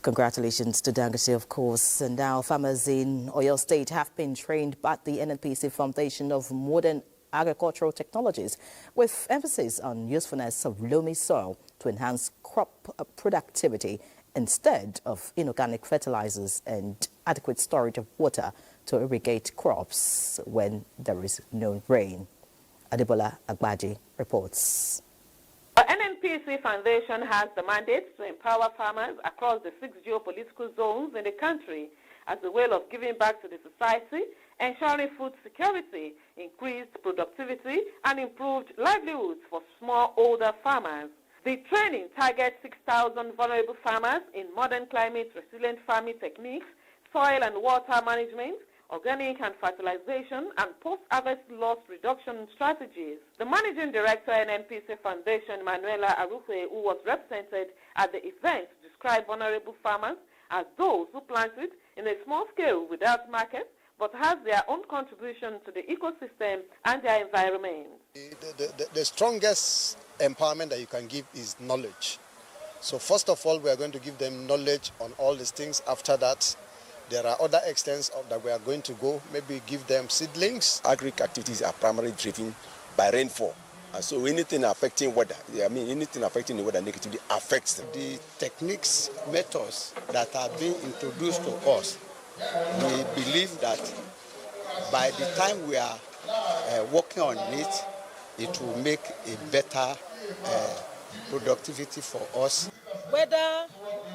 Congratulations to Dangote, of course. And now farmers in Oyo State have been trained by the NNPC Foundation of Modern Agricultural Technologies, with emphasis on usefulness of loamy soil to enhance crop productivity instead of inorganic fertilizers and adequate storage of water to irrigate crops when there is no rain. Adebola Agbaji reports.
The NNPC Foundation has the mandate to empower farmers across the 6 geopolitical zones in the country as a way of giving back to the society, ensuring food security, increased productivity, and improved livelihoods for smallholder farmers. The training targets 6,000 vulnerable farmers in modern climate-resilient farming techniques, soil and water management, organic and fertilization, and post-harvest loss reduction strategies. The Managing Director at NNPC Foundation, Manuela Arufe, who was represented at the event, described vulnerable farmers as those who planted in a small scale without market, but has their own contribution to the ecosystem and their environment.
The strongest empowerment that you can give is knowledge. So first of all, we are going to give them knowledge on all these things. After that, there are other extents that we are going to go, maybe give them seedlings.
Agric activities are primarily driven by rainfall. And so anything affecting weather, anything affecting the weather negatively affects them.
The techniques, methods that are being introduced to us, we believe that by the time we are working on it, it will make a better productivity for us.
Whether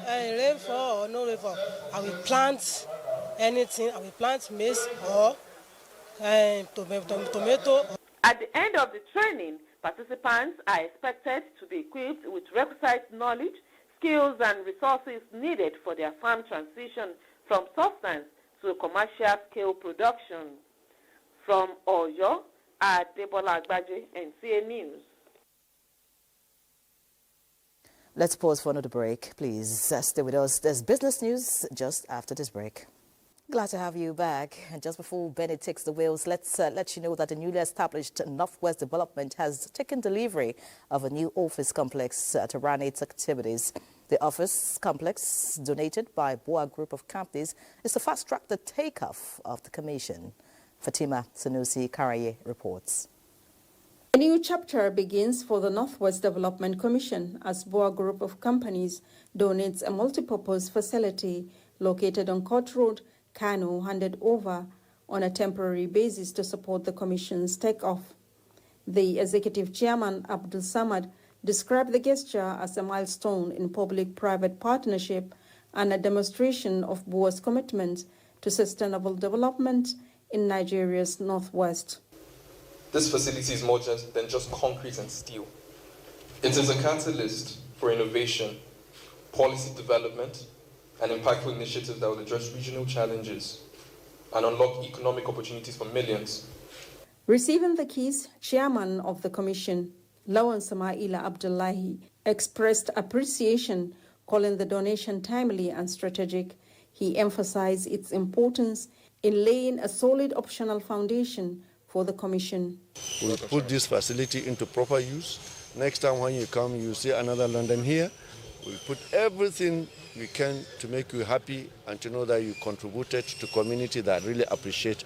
rainfall or no rainfall, I will plant anything. I will plant maize or tomato.
At the end of the training, participants are expected to be equipped with requisite knowledge, skills and resources needed for their farm transition from substance to commercial scale production. From Oyo, Adebola Agbaje, NTA News.
Let's pause for another break. Please stay with us. There's business news just after this break. Glad to have you back. And just before Bennett takes the wheels, let's let you know that the newly established Northwest Development has taken delivery of a new office complex to run its activities. The office complex, donated by Boa Group of Companies, is to fast-track the takeoff of the commission. Fatima Sanusi Karaye reports.
A new chapter begins for the Northwest Development Commission as Boa Group of Companies donates a multipurpose facility located on Court Road, Kanu, handed over on a temporary basis to support the Commission's takeoff. The Executive Chairman, Abdul Samad, described the gesture as a milestone in public-private partnership and a demonstration of BUA's commitment to sustainable development in Nigeria's northwest.
This facility is more than just concrete and steel. It is a catalyst for innovation, policy development, and impactful initiatives that will address regional challenges and unlock economic opportunities for millions.
Receiving the keys, Chairman of the Commission, Lawan Samaila Abdullahi, expressed appreciation, calling the donation timely and strategic. He emphasized its importance in laying a solid optional foundation for the Commission.
We'll put this facility into proper use. Next time when you come, you see another London here. We'll put everything we can to make you happy and to know that you contributed to community that really appreciate,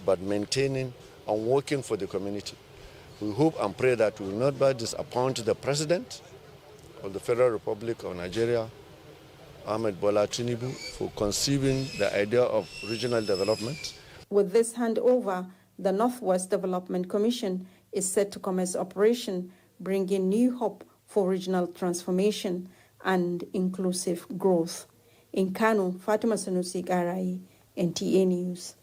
but maintaining and working for the community. We hope and pray that we will not but disappoint the President of the Federal Republic of Nigeria, Ahmed Bola Tinubu, for conceiving the idea of regional development.
With this handover, the Northwest Development Commission is set to commence operation, bringing new hope for regional transformation and inclusive growth. In Kanu, Fatima Sanusi Garai, NTA News.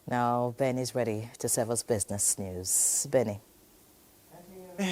Now, Ben is ready to serve us business news. Benny.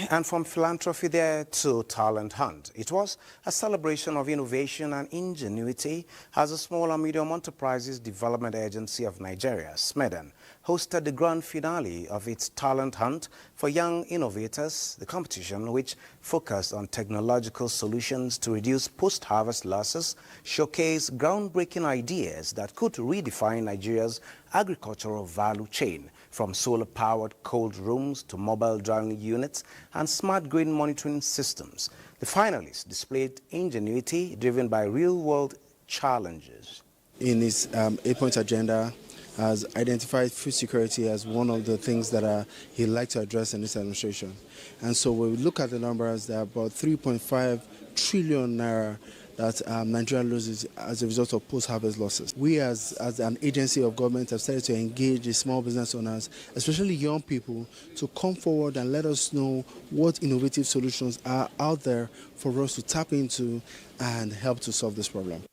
And from philanthropy there to talent hunt. It was a celebration of innovation and ingenuity as the Small and Medium Enterprises Development Agency of Nigeria, SMEDAN, hosted the grand finale of its talent hunt for young innovators, the competition which focused on technological solutions to reduce post-harvest losses, showcased groundbreaking ideas that could redefine Nigeria's agricultural value chain, from solar-powered cold rooms to mobile drying units and smart grain monitoring systems. The finalists displayed ingenuity driven by real-world challenges.
In his 8-point agenda, has identified food security as one of the things that he'd like to address in this administration. And so when we look at the numbers, there are about 3.5 trillion naira that Nigeria loses as a result of post-harvest losses. We as an agency of government have started to engage the small business owners, especially young people, to come forward and let us know what innovative solutions are out there for us to tap into and help to solve this problem.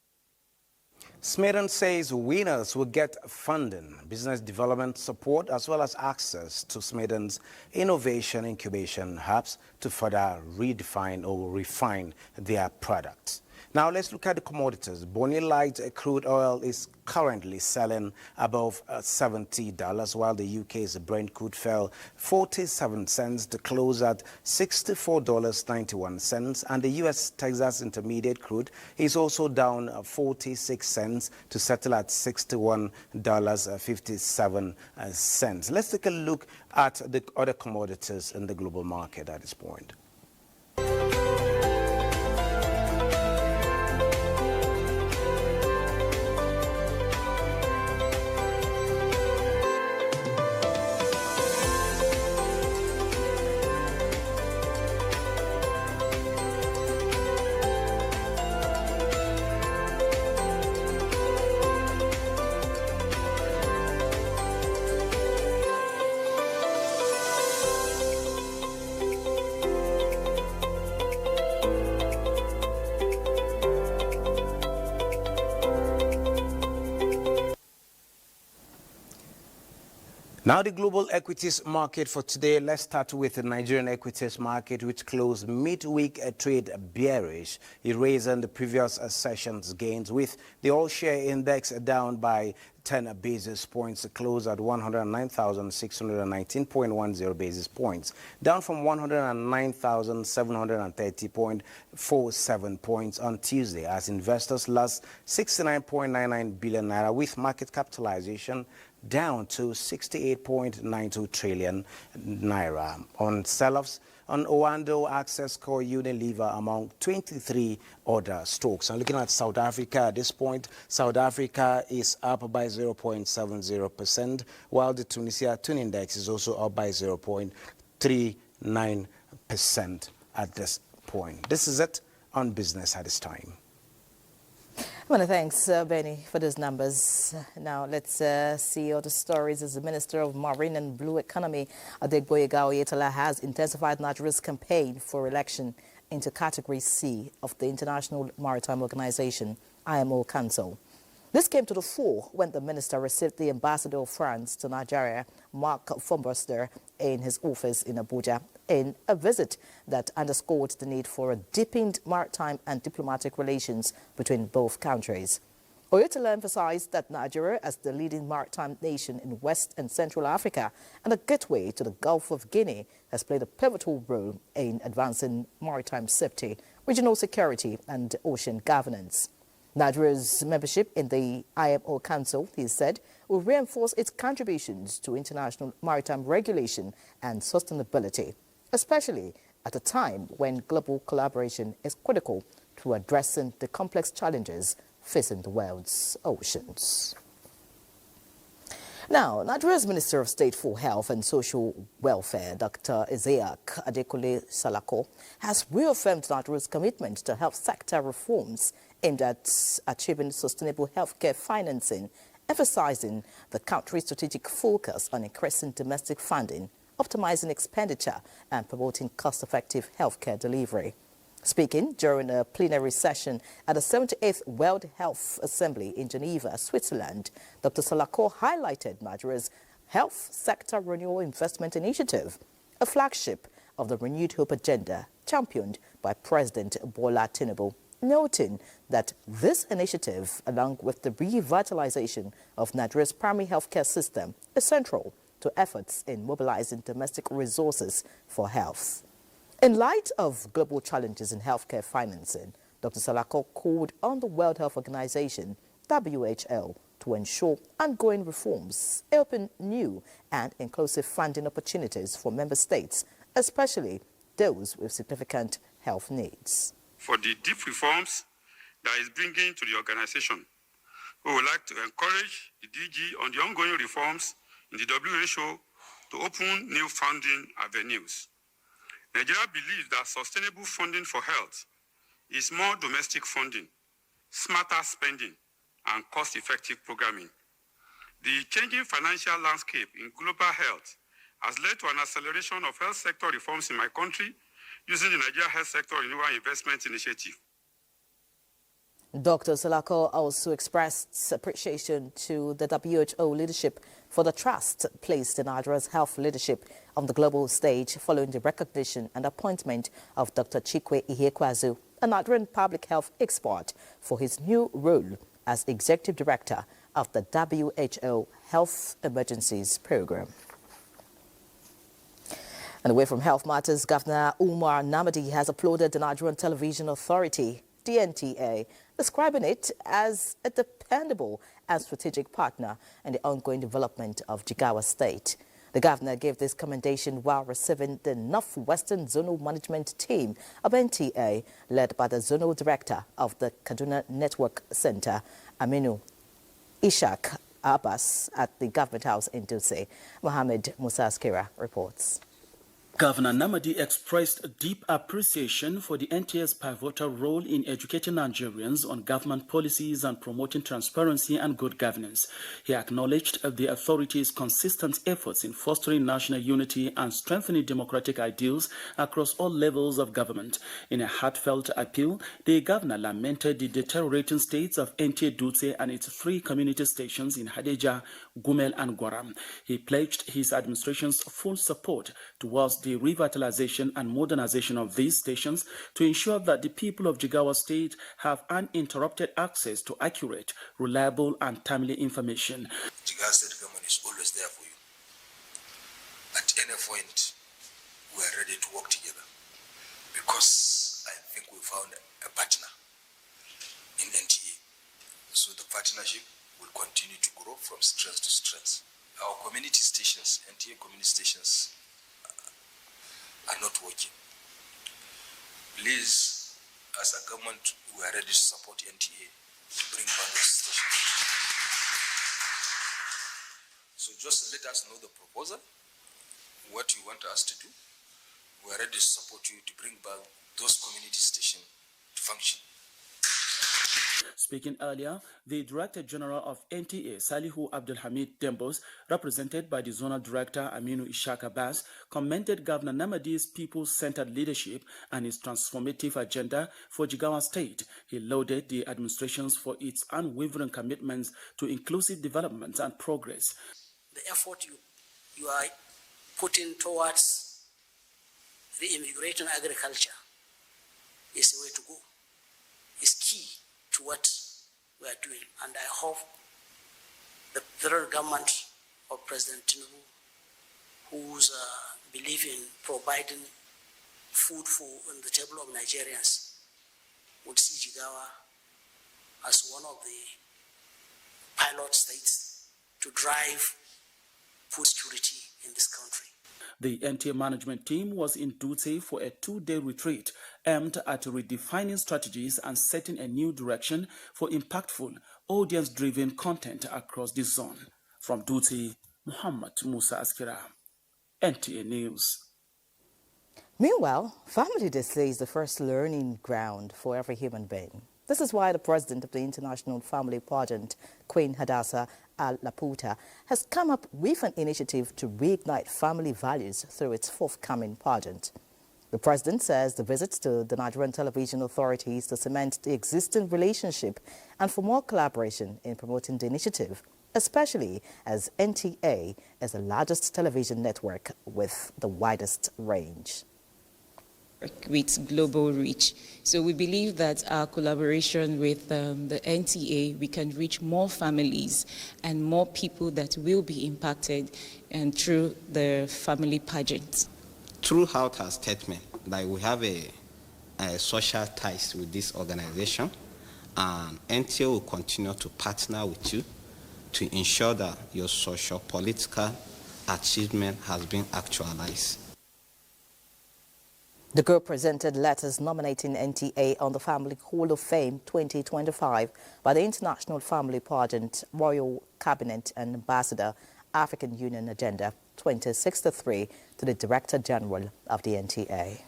SMEDAN says winners will get funding, business development support, as well as access to SMEDAN's innovation incubation hubs to further redefine or refine their products. Now let's look at the commodities. Bonny Light crude oil is currently selling above $70, while the UK's Brent crude fell 47 cents to close at $64.91, and the US Texas Intermediate crude is also down 46 cents to settle at $61.57. Let's take a look at the other commodities in the global market at this point. Now the global equities market for today. Let's start with the Nigerian equities market, which closed midweek trade bearish, erasing the previous session's gains, with the all-share index down by 10 basis points to close at 109,619.10 basis points, down from 109,730.47 points on Tuesday, as investors lost 69.99 billion naira, with market capitalization down to 68.92 trillion naira. On sell-offs, on Owando, Access Core, Unilever, among 23 other stocks. And looking at South Africa at this point, South Africa is up by 0.70%, while the Tunisia Tune Index is also up by 0.39% at this point. This is it on business at this time.
Many thanks, Benny, for those numbers. Now, let's see other stories. As the Minister of Marine and Blue Economy, Adegboyega Oyetola, has intensified Nigeria's campaign for election into Category C of the International Maritime Organization, IMO Council. This came to the fore when the minister received the ambassador of France to Nigeria, Mark Forster, in his office in Abuja, in a visit that underscored the need for a deepened maritime and diplomatic relations between both countries. Oyetola emphasized that Nigeria, as the leading maritime nation in West and Central Africa and a gateway to the Gulf of Guinea, has played a pivotal role in advancing maritime safety, regional security and ocean governance. Nigeria's membership in the IMO Council, he said, will reinforce its contributions to international maritime regulation and sustainability, especially at a time when global collaboration is critical to addressing the complex challenges facing the world's oceans. Now, Nigeria's Minister of State for Health and Social Welfare, Dr. Isaac Adekunle Salako, has reaffirmed Nigeria's commitment to health sector reforms aimed at achieving sustainable healthcare financing, emphasizing the country's strategic focus on increasing domestic funding, optimizing expenditure, and promoting cost-effective healthcare delivery. Speaking during a plenary session at the 78th World Health Assembly in Geneva, Switzerland, Dr. Salako highlighted Nigeria's Health Sector Renewal Investment Initiative, a flagship of the Renewed Hope agenda championed by President Bola Tinubu, noting that this initiative, along with the revitalization of Nigeria's primary healthcare system, is central to efforts in mobilizing domestic resources for health. In light of global challenges in healthcare financing, Dr. Salako called on the World Health Organization, WHO, to ensure ongoing reforms, open new and inclusive funding opportunities for member states, especially those with significant health needs.
For the deep reforms that is bringing to the organization, we would like to encourage the DG on the ongoing reforms in the WHO to open new funding avenues. Nigeria believes that sustainable funding for health is more domestic funding, smarter spending, and cost-effective programming. The changing financial landscape in global health has led to an acceleration of health sector reforms in my country using the Nigeria Health Sector Renewal Investment Initiative.
Dr. Salako also expressed appreciation to the WHO leadership for the trust placed in Nigeria's health leadership on the global stage following the recognition and appointment of Dr. Chikwe Ihekwazu, a Nigerian public health expert, for his new role as Executive Director of the WHO Health Emergencies Program. And away from health matters, Governor Umar Namadi has applauded the Nigerian Television Authority, the NTA, describing it as a dependable and strategic partner in the ongoing development of Jigawa State. The governor gave this commendation while receiving the Northwestern Zonal Management Team of NTA, led by the Zonal Director of the Kaduna Network Center, Aminu Ishak Abbas, at the Government House in Dutse. Mohammed Musa Askira reports.
Governor Namadi expressed deep appreciation for the NTA's pivotal role in educating Nigerians on government policies and promoting transparency and good governance. He acknowledged the authority's consistent efforts in fostering national unity and strengthening democratic ideals across all levels of government. In a heartfelt appeal, the governor lamented the deteriorating states of NTA Dutse and its 3 community stations in Hadeja, Gumel and Gwaram. He pledged his administration's full support towards the revitalization and modernization of these stations to ensure that the people of Jigawa State have uninterrupted access to accurate, reliable and timely information.
Jigawa State government is always there for you. At any point, we are ready to work together because I think we found a partner in NTA. So the partnership will continue to grow from strength to strength. Our community stations, NTA community stations, are not working. Please, as a government, we are ready to support NTA to bring back the station. So just let us know the proposal, what you want us to do. We are ready to support you to bring back those community stations to function.
Speaking earlier, the Director General of NTA, Salihu Abdulhamid Dembos, represented by the Zonal Director Aminu Ishaq Abbas, commended Governor Namadi's people-centered leadership and his transformative agenda for Jigawa State. He lauded the administrations for its unwavering commitments to inclusive development and progress.
The effort you are putting towards reinvigorating agriculture is the way to go. It's key to what we are doing, and I hope the federal government of President Tinubu, who's believe in providing food on the table of Nigerians, would see Jigawa as one of the pilot states to drive food security in this country.
The NTA management team was in duty for a 2-day retreat aimed at redefining strategies and setting a new direction for impactful, audience-driven content across the zone. From duty, Muhammad Musa Askira, NTA News.
Meanwhile, family display is the first learning ground for every human being. This is why the president of the International Family Pageant, Queen Hadassah Al-Laputa, has come up with an initiative to reignite family values through its forthcoming pageant. The president says the visits to the Nigerian television authorities to cement the existing relationship and for more collaboration in promoting the initiative, especially as NTA is the largest television network with the widest range.
With global reach. So we believe that our collaboration with the NTA, we can reach more families and more people that will be impacted and through the family pageants.
Throughout our statement, that we have a social ties with this organization, and NTA will continue to partner with you to ensure that your social political achievement has been actualized.
The group presented letters nominating NTA on the Family Hall of Fame 2025 by the International Family Pageant, Royal Cabinet and Ambassador, African Union Agenda 2063 to the Director General of the NTA.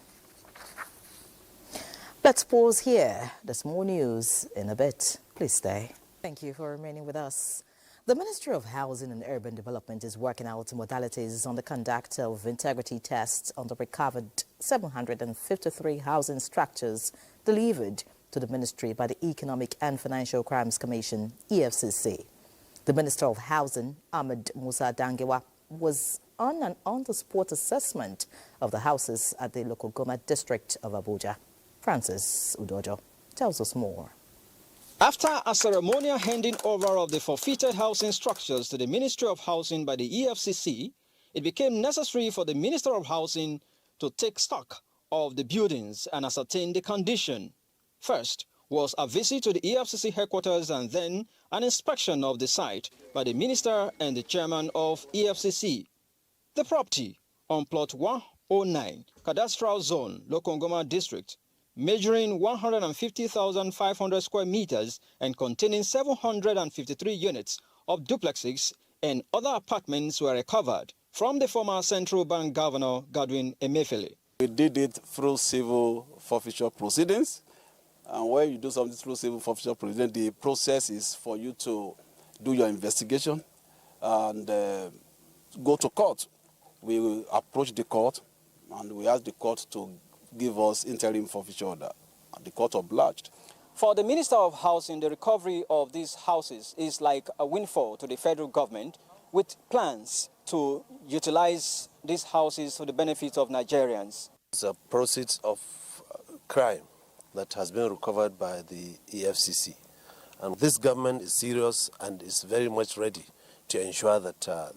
Let's pause here. There's more news in a bit. Please stay. Thank you for remaining with us. The Ministry of Housing and Urban Development is working out modalities on the conduct of integrity tests on the recovered 753 housing structures delivered to the ministry by the Economic and Financial Crimes Commission, EFCC. The Minister of Housing, Ahmed Musa Dangewa, was on an on-the-spot assessment of the houses at the local government district of Abuja. Francis Udojo tells us more.
After a ceremonial handing over of the forfeited housing structures to the Ministry of Housing by the EFCC, it became necessary for the Minister of Housing to take stock of the buildings and ascertain the condition. First was a visit to the EFCC headquarters and then an inspection of the site by the Minister and the Chairman of EFCC. The property on Plot 109, Cadastral Zone, Lokongoma District, measuring 150,500 square meters and containing 753 units of duplexes and other apartments were recovered from the former Central Bank Governor Godwin Emefiele.
We did it through civil forfeiture proceedings. And when you do something through civil forfeiture proceedings, the process is for you to do your investigation and go to court. We will approach the court and we ask the court to give us interim forfeiture order. The court obliged.
For the Minister of Housing, the recovery of these houses is like a windfall to the federal government with plans to utilize these houses for the benefit of Nigerians.
It's a proceeds of crime that has been recovered by the EFCC. And this government is serious and is very much ready to ensure that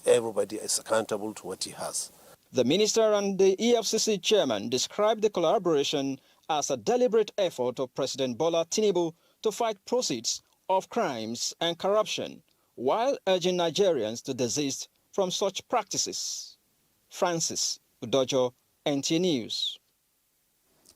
everybody is accountable to what he has.
The minister and the EFCC chairman described the collaboration as a deliberate effort of President Bola Tinubu to fight proceeds of crimes and corruption, while urging Nigerians to desist from such practices. Francis Udojo, NTA News.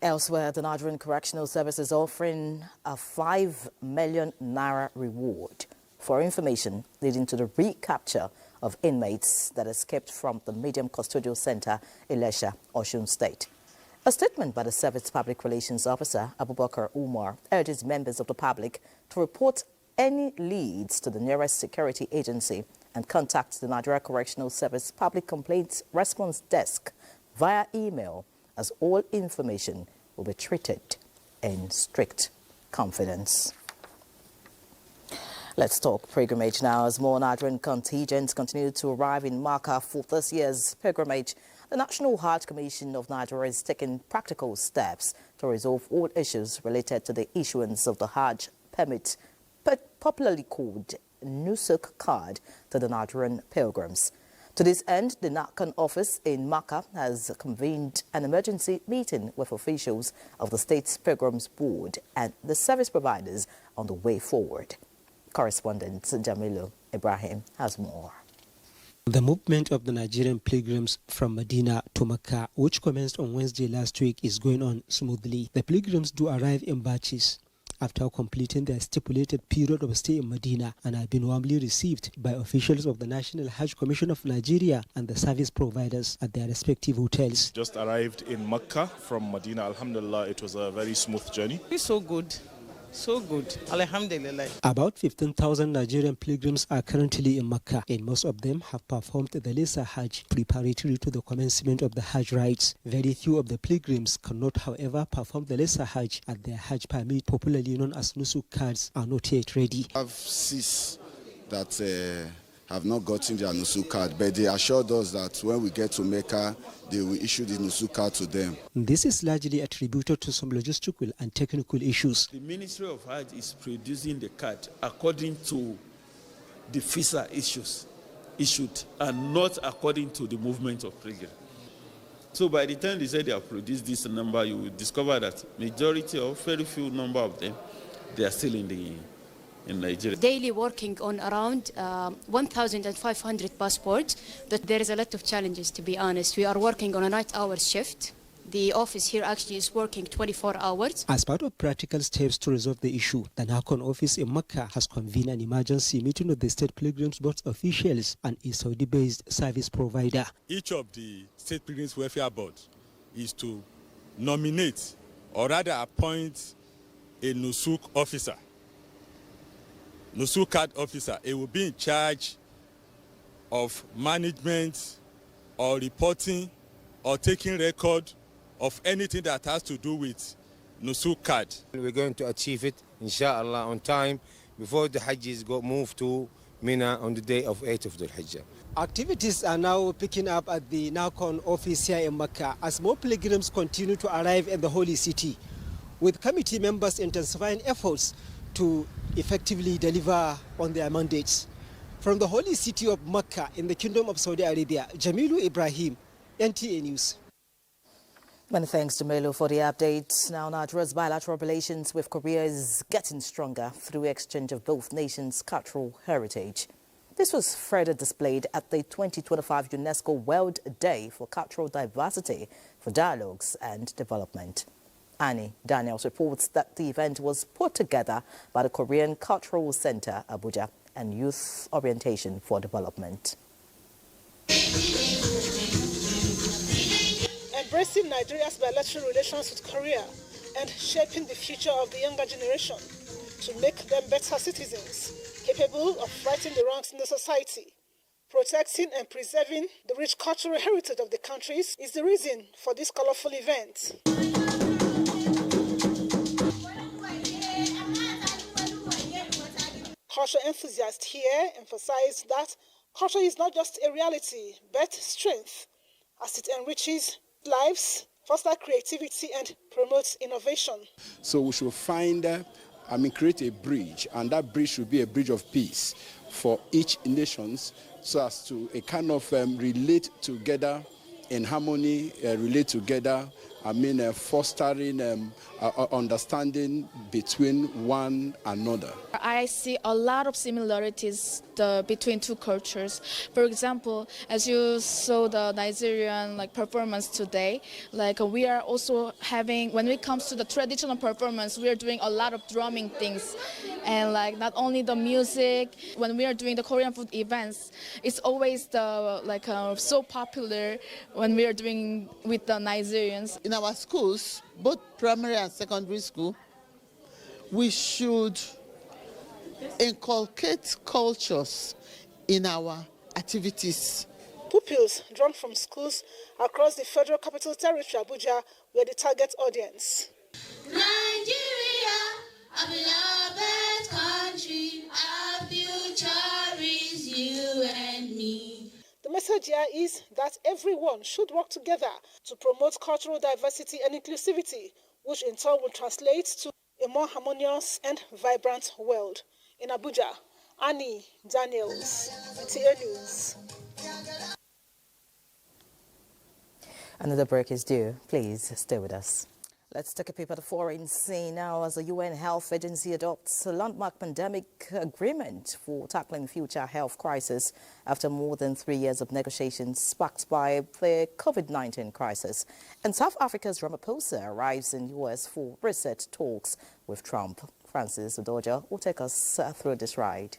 Elsewhere, the Nigerian Correctional Service is offering a 5 million naira reward for information leading to the recapture of inmates that escaped from the Medium Custodial Center, Ilesha, Osun State. A statement by the Service Public Relations Officer, Abubakar Umar, urges members of the public to report any leads to the nearest security agency and contact the Nigeria Correctional Service Public Complaints Response Desk via email, as all information will be treated in strict confidence. Let's talk pilgrimage now. As more Nigerian contingents continue to arrive in Makkah for this year's pilgrimage, the National Hajj Commission of Nigeria is taking practical steps to resolve all issues related to the issuance of the Hajj permit, popularly called Nusuk card, to the Nigerian pilgrims. To this end, the NACON office in Makkah has convened an emergency meeting with officials of the state's Pilgrims Board and the service providers on the way forward. Correspondent Jamilu Ibrahim has more.
The movement of the Nigerian pilgrims from Medina to Mecca, which commenced on Wednesday last week, is going on smoothly. The pilgrims do arrive in batches after completing their stipulated period of stay in Medina and have been warmly received by officials of the National Hajj Commission of Nigeria and the service providers at their respective hotels.
Just arrived in Mecca from Medina. Alhamdulillah, it was a very smooth journey.
It's so good. So good. Alhamdulillah.
About 15,000 Nigerian pilgrims are currently in Mecca, and most of them have performed the Lesser Hajj preparatory to the commencement of the Hajj rites. Very few of the pilgrims cannot, however, perform the Lesser Hajj, as their Hajj permit, popularly known as Nusuk cards, are not yet ready.
I have 6 that have not gotten their Nusuk card, but they assured us that when we get to Mecca, they will issue the Nusuk card to them.
This is largely attributed to some logistical and technical issues.
The Ministry of Hajj is producing the card according to the visa issued and not according to the movement of pilgrims. So by the time they say they have produced this number, you will discover that majority or very few number of them, they are still in Nigeria.
Daily working on around 1,500 passports. There is a lot of challenges, to be honest. We are working on a night hours shift. The office here actually is working 24 hours.
As part of practical steps to resolve the issue, the NACON office in Mecca has convened an emergency meeting with the State Pilgrims Board officials and a Saudi-based service provider.
Each of the State Pilgrims Welfare Board is to nominate or rather appoint a Nusuk officer. Nusuk card officer. It will be in charge of management or reporting or taking record of anything that has to do with Nusuk card.
We're going to achieve it, inshallah, on time before the Hajj moved to Mina on the day of 8th of the Hajj.
Activities are now picking up at the NACON office here in Mecca as more pilgrims continue to arrive at the holy city, with committee members intensifying efforts to effectively deliver on their mandates. From the holy city of Mecca in the Kingdom of Saudi Arabia, Jamilu Ibrahim, NTA News.
Many thanks to Melo for the updates. Now, Nigeria's bilateral relations with Korea is getting stronger through exchange of both nations' cultural heritage. This was further displayed at the 2025 UNESCO World Day for Cultural Diversity for Dialogues and Development. Annie Daniels reports that the event was put together by the Korean Cultural Center, Abuja, and Youth Orientation for Development.
Embracing Nigeria's bilateral relations with Korea and shaping the future of the younger generation to make them better citizens, capable of righting the wrongs in the society. Protecting and preserving the rich cultural heritage of the countries is the reason for this colorful event. Culture enthusiasts here emphasize that culture is not just a reality, but strength, as it enriches lives, fosters creativity, and promotes innovation.
So we should create a bridge, and that bridge should be a bridge of peace for each nation, so as to relate together in harmony, relate together, fostering understanding between one another.
I see a lot of similarities between two cultures. For example, as you saw the Nigerian performance today, we are also having, when it comes to the traditional performance, we are doing a lot of drumming things, and not only the music. When we are doing the Korean food events, it's always so popular when we are doing with the Nigerians.
In
our schools, both primary and secondary school, we should inculcate cultures in our activities.
Pupils drawn from schools across the Federal Capital Territory, Abuja, were the target audience.
Nigeria, a beloved country, our future is you and me.
The message here is that everyone should work together to promote cultural diversity and inclusivity, which in turn will translate to a more harmonious and vibrant world. In Abuja, Annie Daniels, NTA News.
Another break is due. Please stay with us. Let's take a peep at the foreign scene now as the UN Health Agency adopts a landmark pandemic agreement for tackling future health crisis after more than 3 years of negotiations sparked by the COVID-19 crisis. And South Africa's Ramaphosa arrives in US for reset talks with Trump. Francis Odoja will take us through this ride.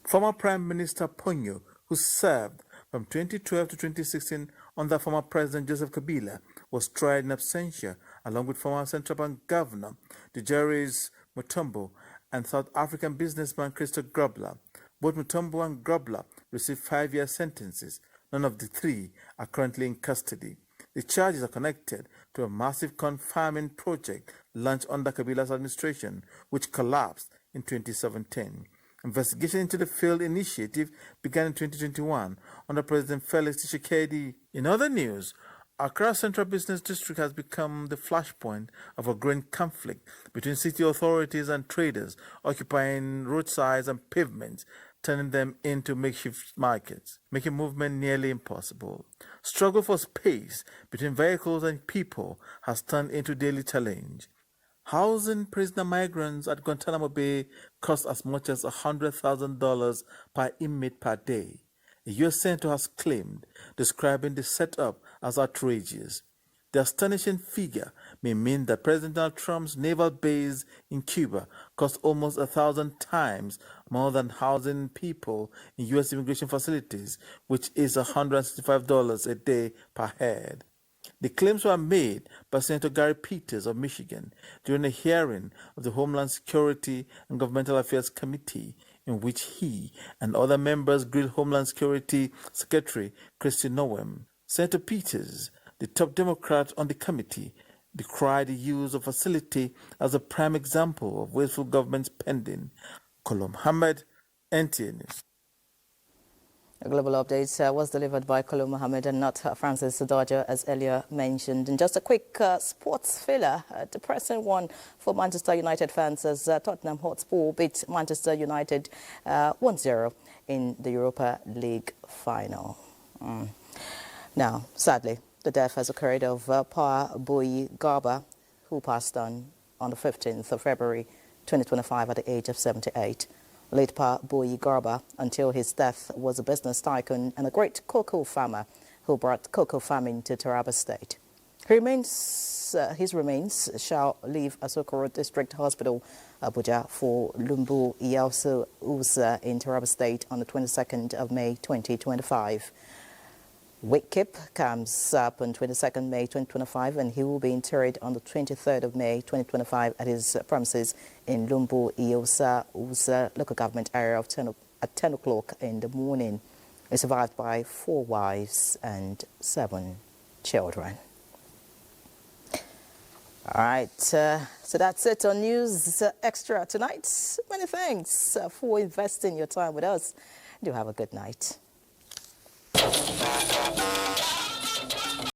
Former Prime Minister Ponyo, who served from 2012 to 2016 under former President Joseph Kabila, was tried in absentia along with former Central Bank Governor Djaris Mutombo and South African businessman Christo Grobler. Both Mutombo and Grobler received 5-year sentences. None of the three are currently in custody. The charges are connected to a massive corn farming project launched under Kabila's administration, which collapsed in 2017. Investigation into the failed initiative began in 2021 under President Felix Tshisekedi. In other news, Accra Central Business District has become the flashpoint of a growing conflict between city authorities and traders occupying roadsides and pavements, turning them into makeshift markets, making movement nearly impossible. Struggle for space between vehicles and people has turned into daily challenge. Housing prisoner migrants at Guantanamo Bay cost as much as $100,000 per inmate per day, a U.S. senator has claimed, describing the setup as outrageous. The astonishing figure may mean that President Donald Trump's naval base in Cuba cost almost 1,000 times more than housing people in U.S. immigration facilities, which is $165 a day per head. The claims were made by Senator Gary Peters of Michigan during a hearing of the Homeland Security and Governmental Affairs Committee, in which he and other members grilled Homeland Security Secretary Kristi Noem. Senator Peters, the top Democrat on the committee, decried the use of facility as a prime example of wasteful government spending. Kolom Mohammed, NTA News.
A global update was delivered by Kulu Mohammed and not Francis Odoja, as earlier mentioned. And just a quick sports filler, a depressing one for Manchester United fans as Tottenham Hotspur beat Manchester United 1-0 in the Europa League final. Now, sadly, the death has occurred of Pa Boyi Garba, who passed on the 15th of February 2025 at the age of 78. Late Pa Boyi Garba, until his death, was a business tycoon and a great cocoa farmer who brought cocoa farming to Taraba State. His remains shall leave Asokoro District Hospital, Abuja, for Lumbu Iyausu Uza in Taraba State on the 22nd of May 2025. Wakeup comes up on 22nd May 2025, and he will be interred on the 23rd of May 2025 at his premises in Lumbu Iyausu Uza local government area at 10 o'clock in the morning. He's survived by 4 wives and 7 children. All right, so that's it on News Extra tonight. Many thanks for investing your time with us. Do have a good night.